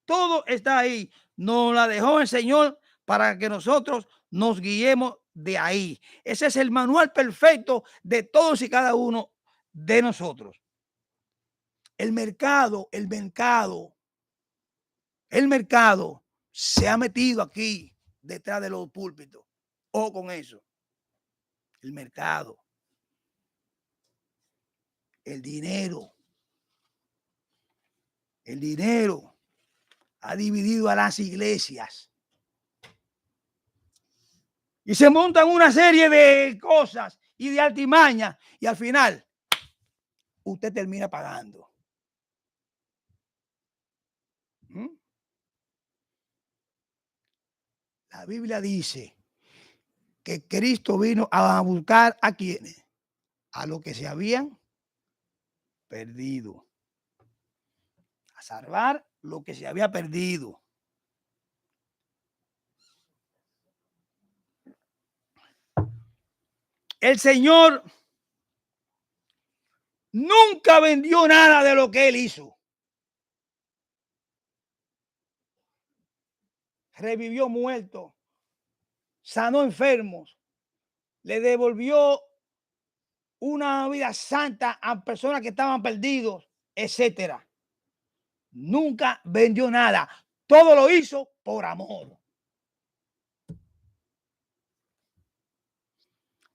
Todo está ahí. Nos la dejó el Señor para que nosotros nos guiemos de ahí. Ese es el manual perfecto de todos y cada uno de nosotros. El mercado se ha metido aquí detrás de los púlpitos. Ojo con eso. El mercado. El dinero. El dinero ha dividido a las iglesias. Y se montan una serie de cosas y de artimañas. Y al final, usted termina pagando. La Biblia dice que Cristo vino a buscar a quienes, a los que se habían perdido, a salvar lo que se había perdido. El Señor nunca vendió nada de lo que Él hizo. Revivió muertos, sanó enfermos, le devolvió una vida santa a personas que estaban perdidos, etcétera. Nunca vendió nada. Todo lo hizo por amor.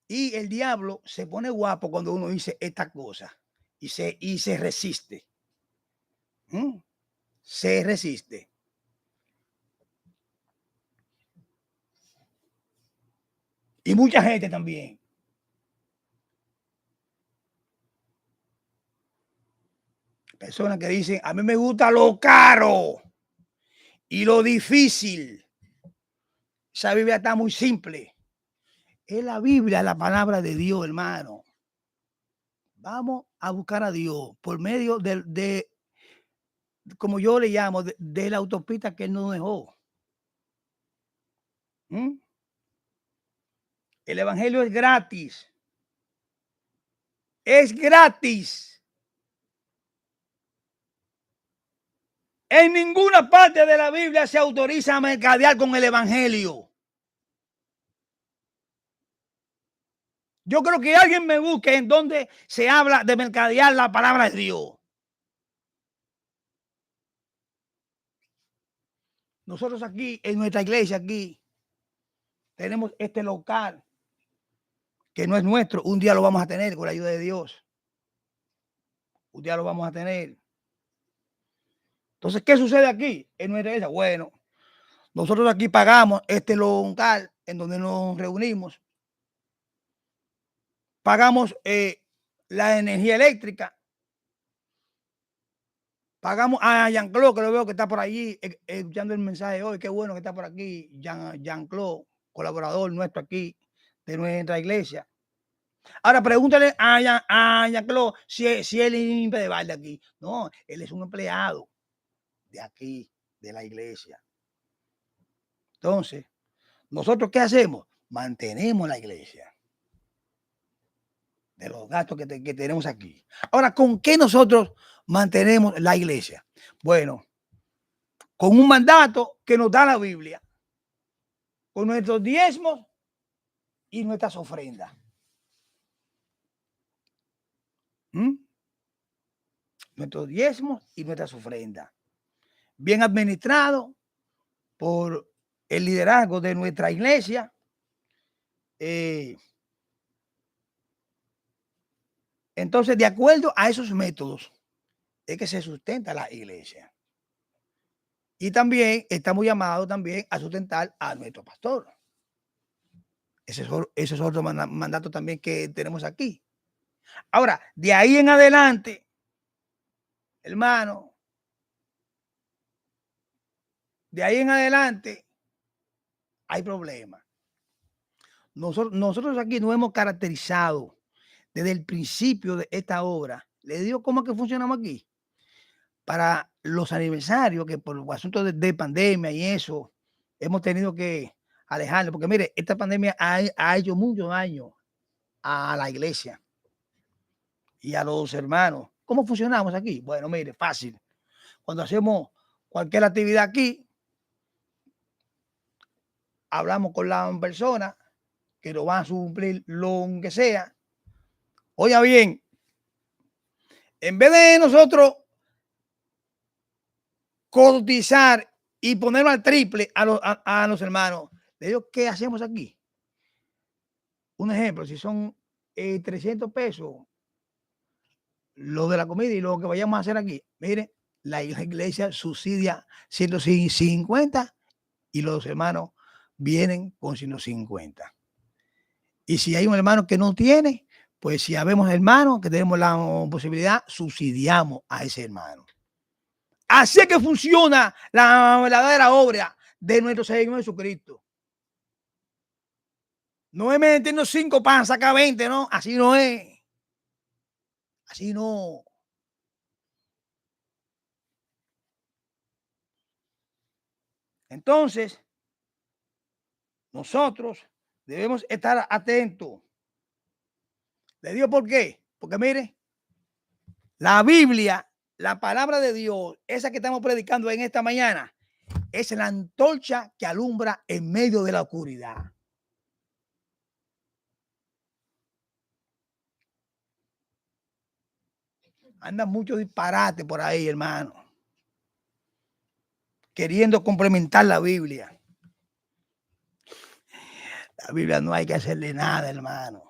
Y el diablo se pone guapo cuando uno dice esta cosa y se resiste. ¿Mm? Se resiste. Y mucha gente también. Personas que dicen, a mí me gusta lo caro y lo difícil. Esa Biblia está muy simple. Es la Biblia, la palabra de Dios, hermano. Vamos a buscar a Dios por medio de como yo le llamo, de la autopista que Él nos dejó. ¿Mm? El evangelio es gratis. Es gratis. En ninguna parte de la Biblia se autoriza a mercadear con el evangelio. Yo creo que alguien me busque en donde se habla de mercadear la palabra de Dios. Nosotros aquí, en nuestra iglesia, aquí, tenemos este local que no es nuestro. Un día lo vamos a tener con la ayuda de Dios. Un día lo vamos a tener. Entonces, ¿qué sucede aquí en nuestra iglesia? Bueno, nosotros aquí pagamos este local en donde nos reunimos. Pagamos la energía eléctrica. Pagamos a Jean-Claude, que lo veo que está por allí escuchando el mensaje hoy. Qué bueno que está por aquí, Jean-Claude, colaborador nuestro aquí de nuestra iglesia. Ahora pregúntale a Jean-Claude si él es de balde aquí. No, él es un empleado de aquí, de la iglesia. Entonces, ¿nosotros qué hacemos? Mantenemos la iglesia de los gastos que tenemos aquí. Ahora, ¿con qué nosotros mantenemos la iglesia? Bueno, con un mandato que nos da la Biblia, con nuestros diezmos y nuestras ofrendas. Nuestros diezmos y nuestras ofrendas. Bien administrado por el liderazgo de nuestra iglesia. Entonces, de acuerdo a esos métodos, es que se sustenta la iglesia. Y también estamos llamados también a sustentar a nuestro pastor. Ese es otro mandato también que tenemos aquí. Ahora, de ahí en adelante, hermano, de ahí en adelante hay problemas. Nosotros aquí nos hemos caracterizado desde el principio de esta obra. ¿Le digo cómo es que funcionamos aquí? Para los aniversarios, que por asuntos de pandemia y eso, hemos tenido que alejarnos. Porque mire, esta pandemia ha hecho mucho daño a la iglesia y a los hermanos. ¿Cómo funcionamos aquí? Bueno, mire, fácil. Cuando hacemos cualquier actividad aquí, hablamos con la persona que nos va a suplir lo que sea. Oiga bien, en vez de nosotros cotizar y ponerlo al triple a los hermanos, le digo, ¿qué hacemos aquí? Un ejemplo, si son 300 pesos lo de la comida y lo que vayamos a hacer aquí, mire, la iglesia subsidia 150 y los hermanos vienen con 150. Y si hay un hermano que no tiene, pues si habemos hermanos que tenemos la posibilidad, subsidiamos a ese hermano. Así es que funciona la verdadera obra de nuestro Señor Jesucristo. No es metiendo 5 para sacar 20, no, así no es. Así no. Entonces, nosotros debemos estar atentos. ¿Le digo por qué? Porque mire, la Biblia, la palabra de Dios, esa que estamos predicando en esta mañana, es la antorcha que alumbra en medio de la oscuridad. Anda mucho disparate por ahí, hermano, queriendo complementar la Biblia. La Biblia no hay que hacerle nada, hermano.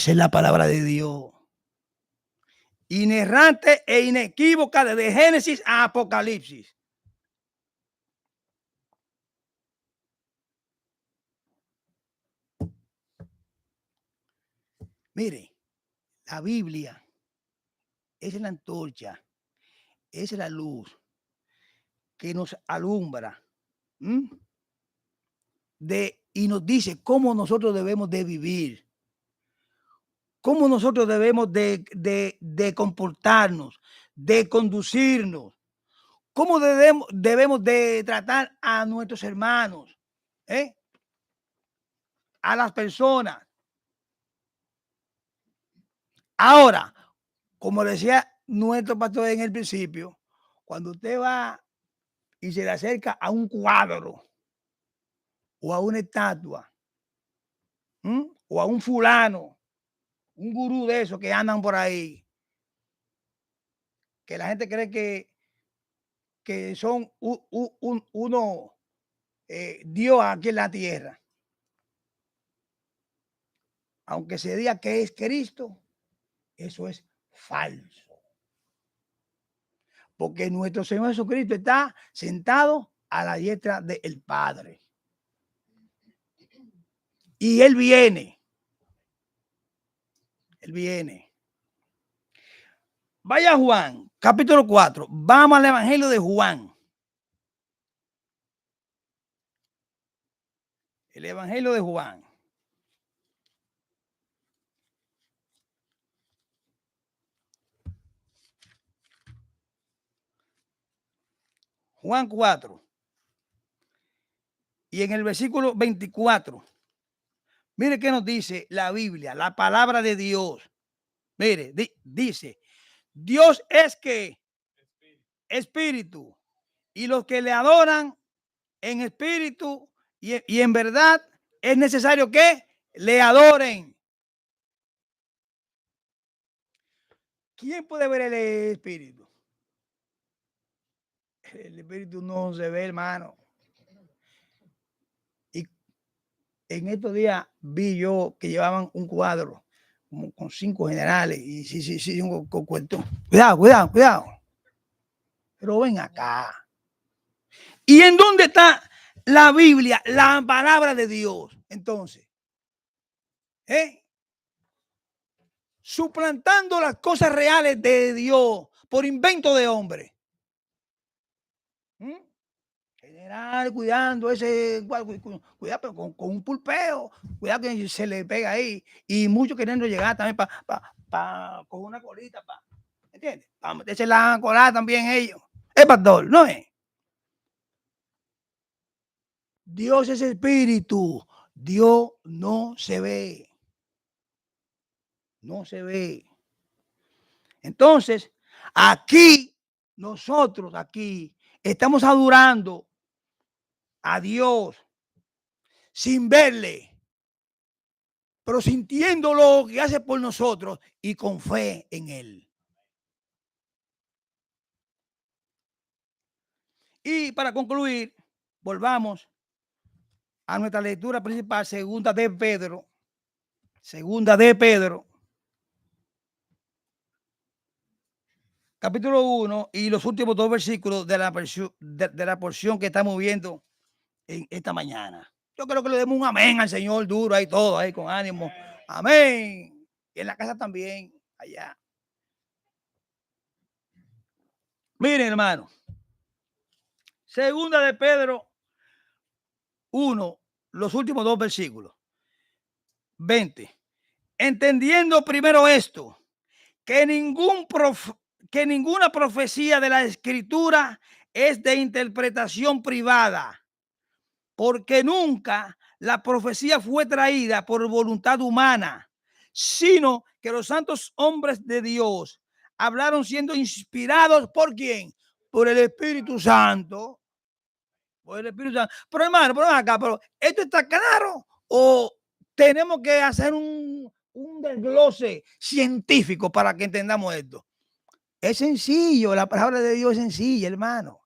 Esa es la palabra de Dios. Inerrante e inequívoca desde Génesis a Apocalipsis. Mire, la Biblia es la antorcha, es la luz que nos alumbra y nos dice cómo nosotros debemos de vivir, cómo nosotros debemos de comportarnos, de conducirnos, cómo debemos de tratar a nuestros hermanos, a las personas. Ahora, como decía nuestro pastor en el principio, cuando usted va y se le acerca a un cuadro o a una estatua, o a un fulano, un gurú de esos que andan por ahí, que la gente cree que son uno Dios aquí en la tierra. Aunque se diga que es Cristo, eso es falso. Porque nuestro Señor Jesucristo está sentado a la diestra del Padre. Y Él viene. Él viene. Vaya Juan, capítulo 4. Vamos al Evangelio de Juan. El Evangelio de Juan. Juan 4. Y en el versículo 24, mire qué nos dice la Biblia, la palabra de Dios. Mire, dice, Dios es que espíritu, y los que le adoran en espíritu y en verdad es necesario que le adoren. ¿Quién puede ver el espíritu? El espíritu no se ve, hermano. Y en estos días vi yo que llevaban un cuadro como con 5 generales y sí, con cuento. Cuidado. Pero ven acá. ¿Y en dónde está la Biblia, la palabra de Dios? Entonces, suplantando las cosas reales de Dios por invento de hombre. General, cuidando ese, cuidado con un pulpeo, cuidado que se le pega ahí. Y muchos queriendo llegar también con una colita, ¿entiendes? Para meterse la colada también ellos. Es pastor, ¿no es? Dios es espíritu. Dios no se ve. No se ve. Entonces, nosotros estamos adorando a Dios sin verle, pero sintiendo lo que hace por nosotros y con fe en Él. Y para concluir, volvamos a nuestra lectura principal, segunda de Pedro, capítulo 1 y los últimos 2 versículos de la porción que estamos viendo en esta mañana. Yo creo que le demos un amén al Señor duro ahí, todo ahí con ánimo. Amén. Y en la casa también, allá. Miren, hermano. Segunda de Pedro 1, los últimos 2 versículos. 20. Entendiendo primero esto, que ninguna profecía de la Escritura es de interpretación privada, porque nunca la profecía fue traída por voluntad humana, sino que los santos hombres de Dios hablaron siendo inspirados ¿por quién? Por el Espíritu Santo. Por el Espíritu Santo. Pero hermano, pero esto está claro o tenemos que hacer un desglose científico para que entendamos esto. Es sencillo, la palabra de Dios es sencilla, hermano.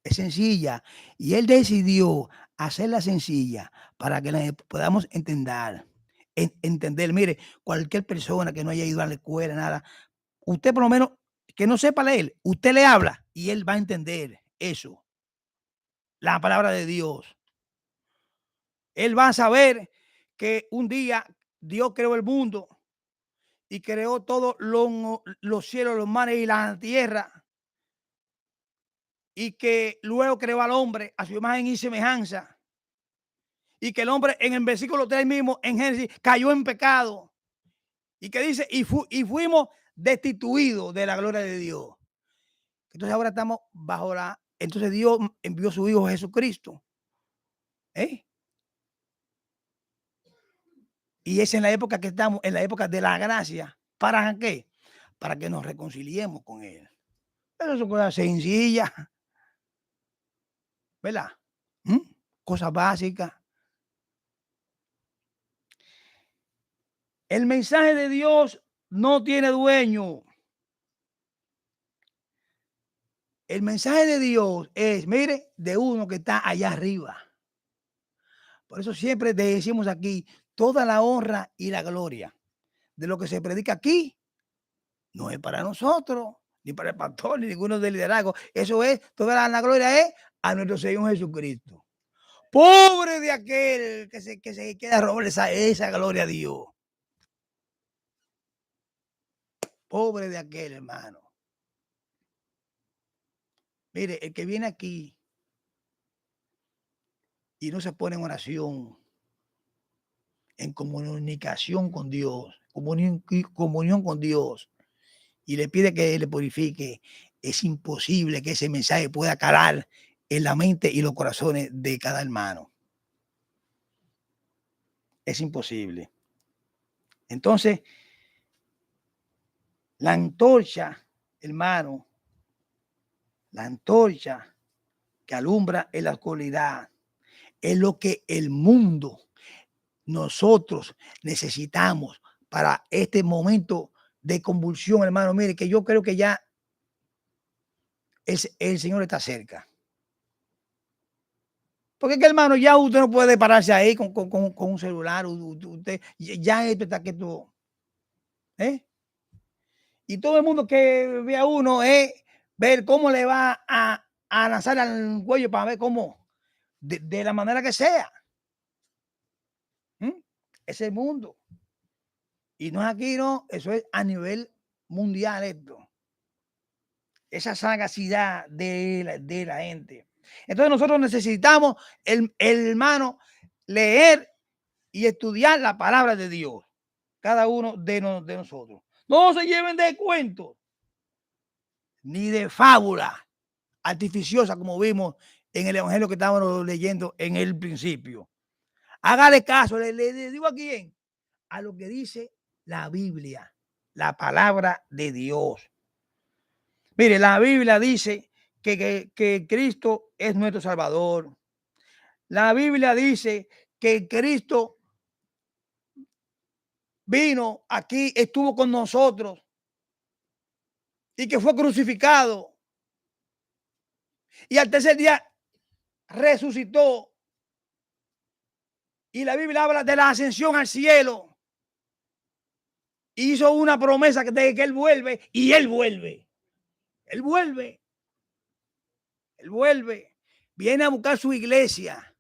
Es sencilla. Y Él decidió hacerla sencilla para que la podamos entender. Entender, mire, cualquier persona que no haya ido a la escuela, nada, usted por lo menos que no sepa leer, usted le habla y él va a entender eso, la palabra de Dios. Él va a saber que un día Dios creó el mundo y creó todos los cielos, los mares y la tierra, y que luego creó al hombre a su imagen y semejanza, y que el hombre en el versículo 3 mismo, en Génesis, cayó en pecado, y que dice, y fuimos destituidos de la gloria de Dios. Entonces ahora estamos bajo entonces Dios envió a su Hijo Jesucristo. ¿Eh? Y es en la época que estamos, en la época de la gracia. ¿Para qué? Para que nos reconciliemos con Él. Eso es una cosa sencilla, ¿verdad? ¿Mm? Cosas básicas. El mensaje de Dios no tiene dueño. El mensaje de Dios es, mire, de uno que está allá arriba. Por eso siempre decimos aquí, toda la honra y la gloria de lo que se predica aquí no es para nosotros, ni para el pastor, ni ninguno del liderazgo. Eso es, toda la gloria es a nuestro Señor Jesucristo. Pobre de aquel que se queda robar esa gloria a Dios. Pobre de aquel, hermano. Mire, el que viene aquí y no se pone en oración, en comunicación con Dios, comunión con Dios, y le pide que le purifique, es imposible que ese mensaje pueda calar en la mente y los corazones de cada hermano. Es imposible. Entonces, la antorcha, hermano, la antorcha que alumbra en la oscuridad es lo que el mundo, nosotros necesitamos para este momento de convulsión, hermano. Mire, que yo creo que ya el Señor está cerca. Porque es que, hermano, ya usted no puede pararse ahí con un celular. Usted, ya esto está que tú. ¿Eh? Y todo el mundo que ve a uno es ver cómo le va a lanzar al cuello para ver cómo, de la manera que sea. ¿Mm? Es el mundo. Y no es aquí, no, eso es a nivel mundial esto. Esa sagacidad de la gente. Entonces nosotros necesitamos, el hermano, leer y estudiar la palabra de Dios. Cada uno de nosotros. No se lleven de cuentos, ni de fábula artificiosa como vimos en el evangelio que estábamos leyendo en el principio. Hágale caso, le digo a quién, a lo que dice la Biblia, la palabra de Dios. Mire, la Biblia dice que Cristo es nuestro Salvador. La Biblia dice que Cristo vino aquí, estuvo con nosotros y que fue crucificado. Y al tercer día resucitó. Y la Biblia habla de la ascensión al cielo. Hizo una promesa de que Él vuelve y Él vuelve. Él vuelve. Él vuelve. Viene a buscar su iglesia.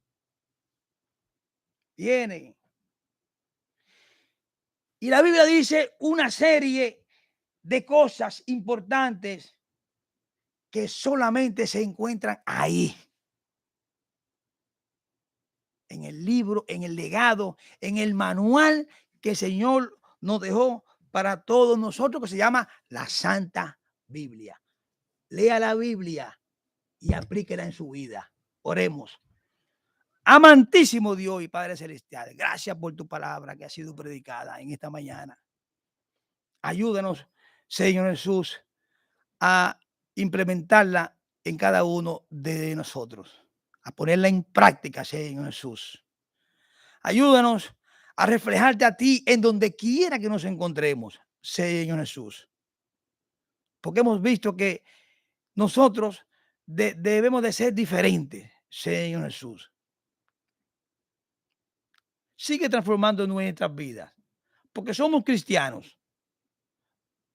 Viene. Y la Biblia dice una serie de cosas importantes que solamente se encuentran ahí. En el libro, en el legado, en el manual que el Señor nos dejó para todos nosotros, que se llama la Santa Biblia. Lea la Biblia y aplíquela en su vida. Oremos. Amantísimo Dios y Padre Celestial, gracias por tu palabra que ha sido predicada en esta mañana. Ayúdanos, Señor Jesús, a implementarla en cada uno de nosotros, a ponerla en práctica, Señor Jesús. Ayúdanos a reflejarte a ti en donde quiera que nos encontremos, Señor Jesús. Porque hemos visto que nosotros debemos de ser diferentes, Señor Jesús. sigue transformando nuestras vidas, porque somos cristianos,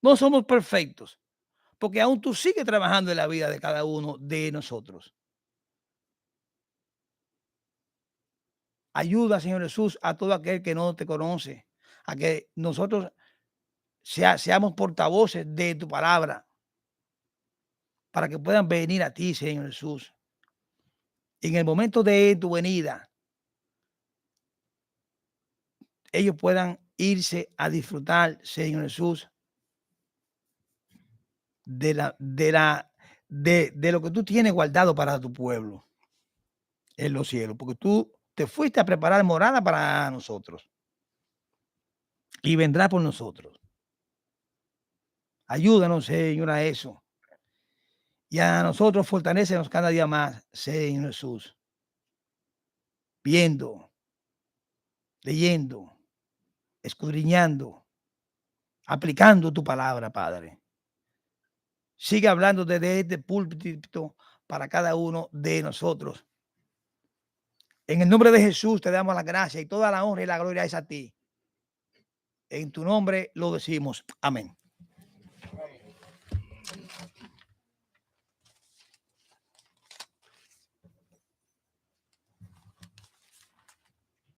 no somos perfectos, porque aún tú sigues trabajando en la vida de cada uno de nosotros. Ayuda, Señor Jesús, a todo aquel que no te conoce, a que nosotros seamos portavoces de tu palabra, para que puedan venir a ti, Señor Jesús. En el momento de tu venida, ellos puedan irse a disfrutar, Señor Jesús, de la de la de lo que tú tienes guardado para tu pueblo en los cielos, porque tú te fuiste a preparar morada para nosotros y vendrá por nosotros. Ayúdanos, Señor, a eso. Y a nosotros fortalécenos cada día más, Señor Jesús, viendo, leyendo, escudriñando, aplicando tu palabra, Padre. Sigue hablando desde este púlpito para cada uno de nosotros. En el nombre de Jesús te damos la gracia y toda la honra y la gloria es a ti. En tu nombre lo decimos. Amén.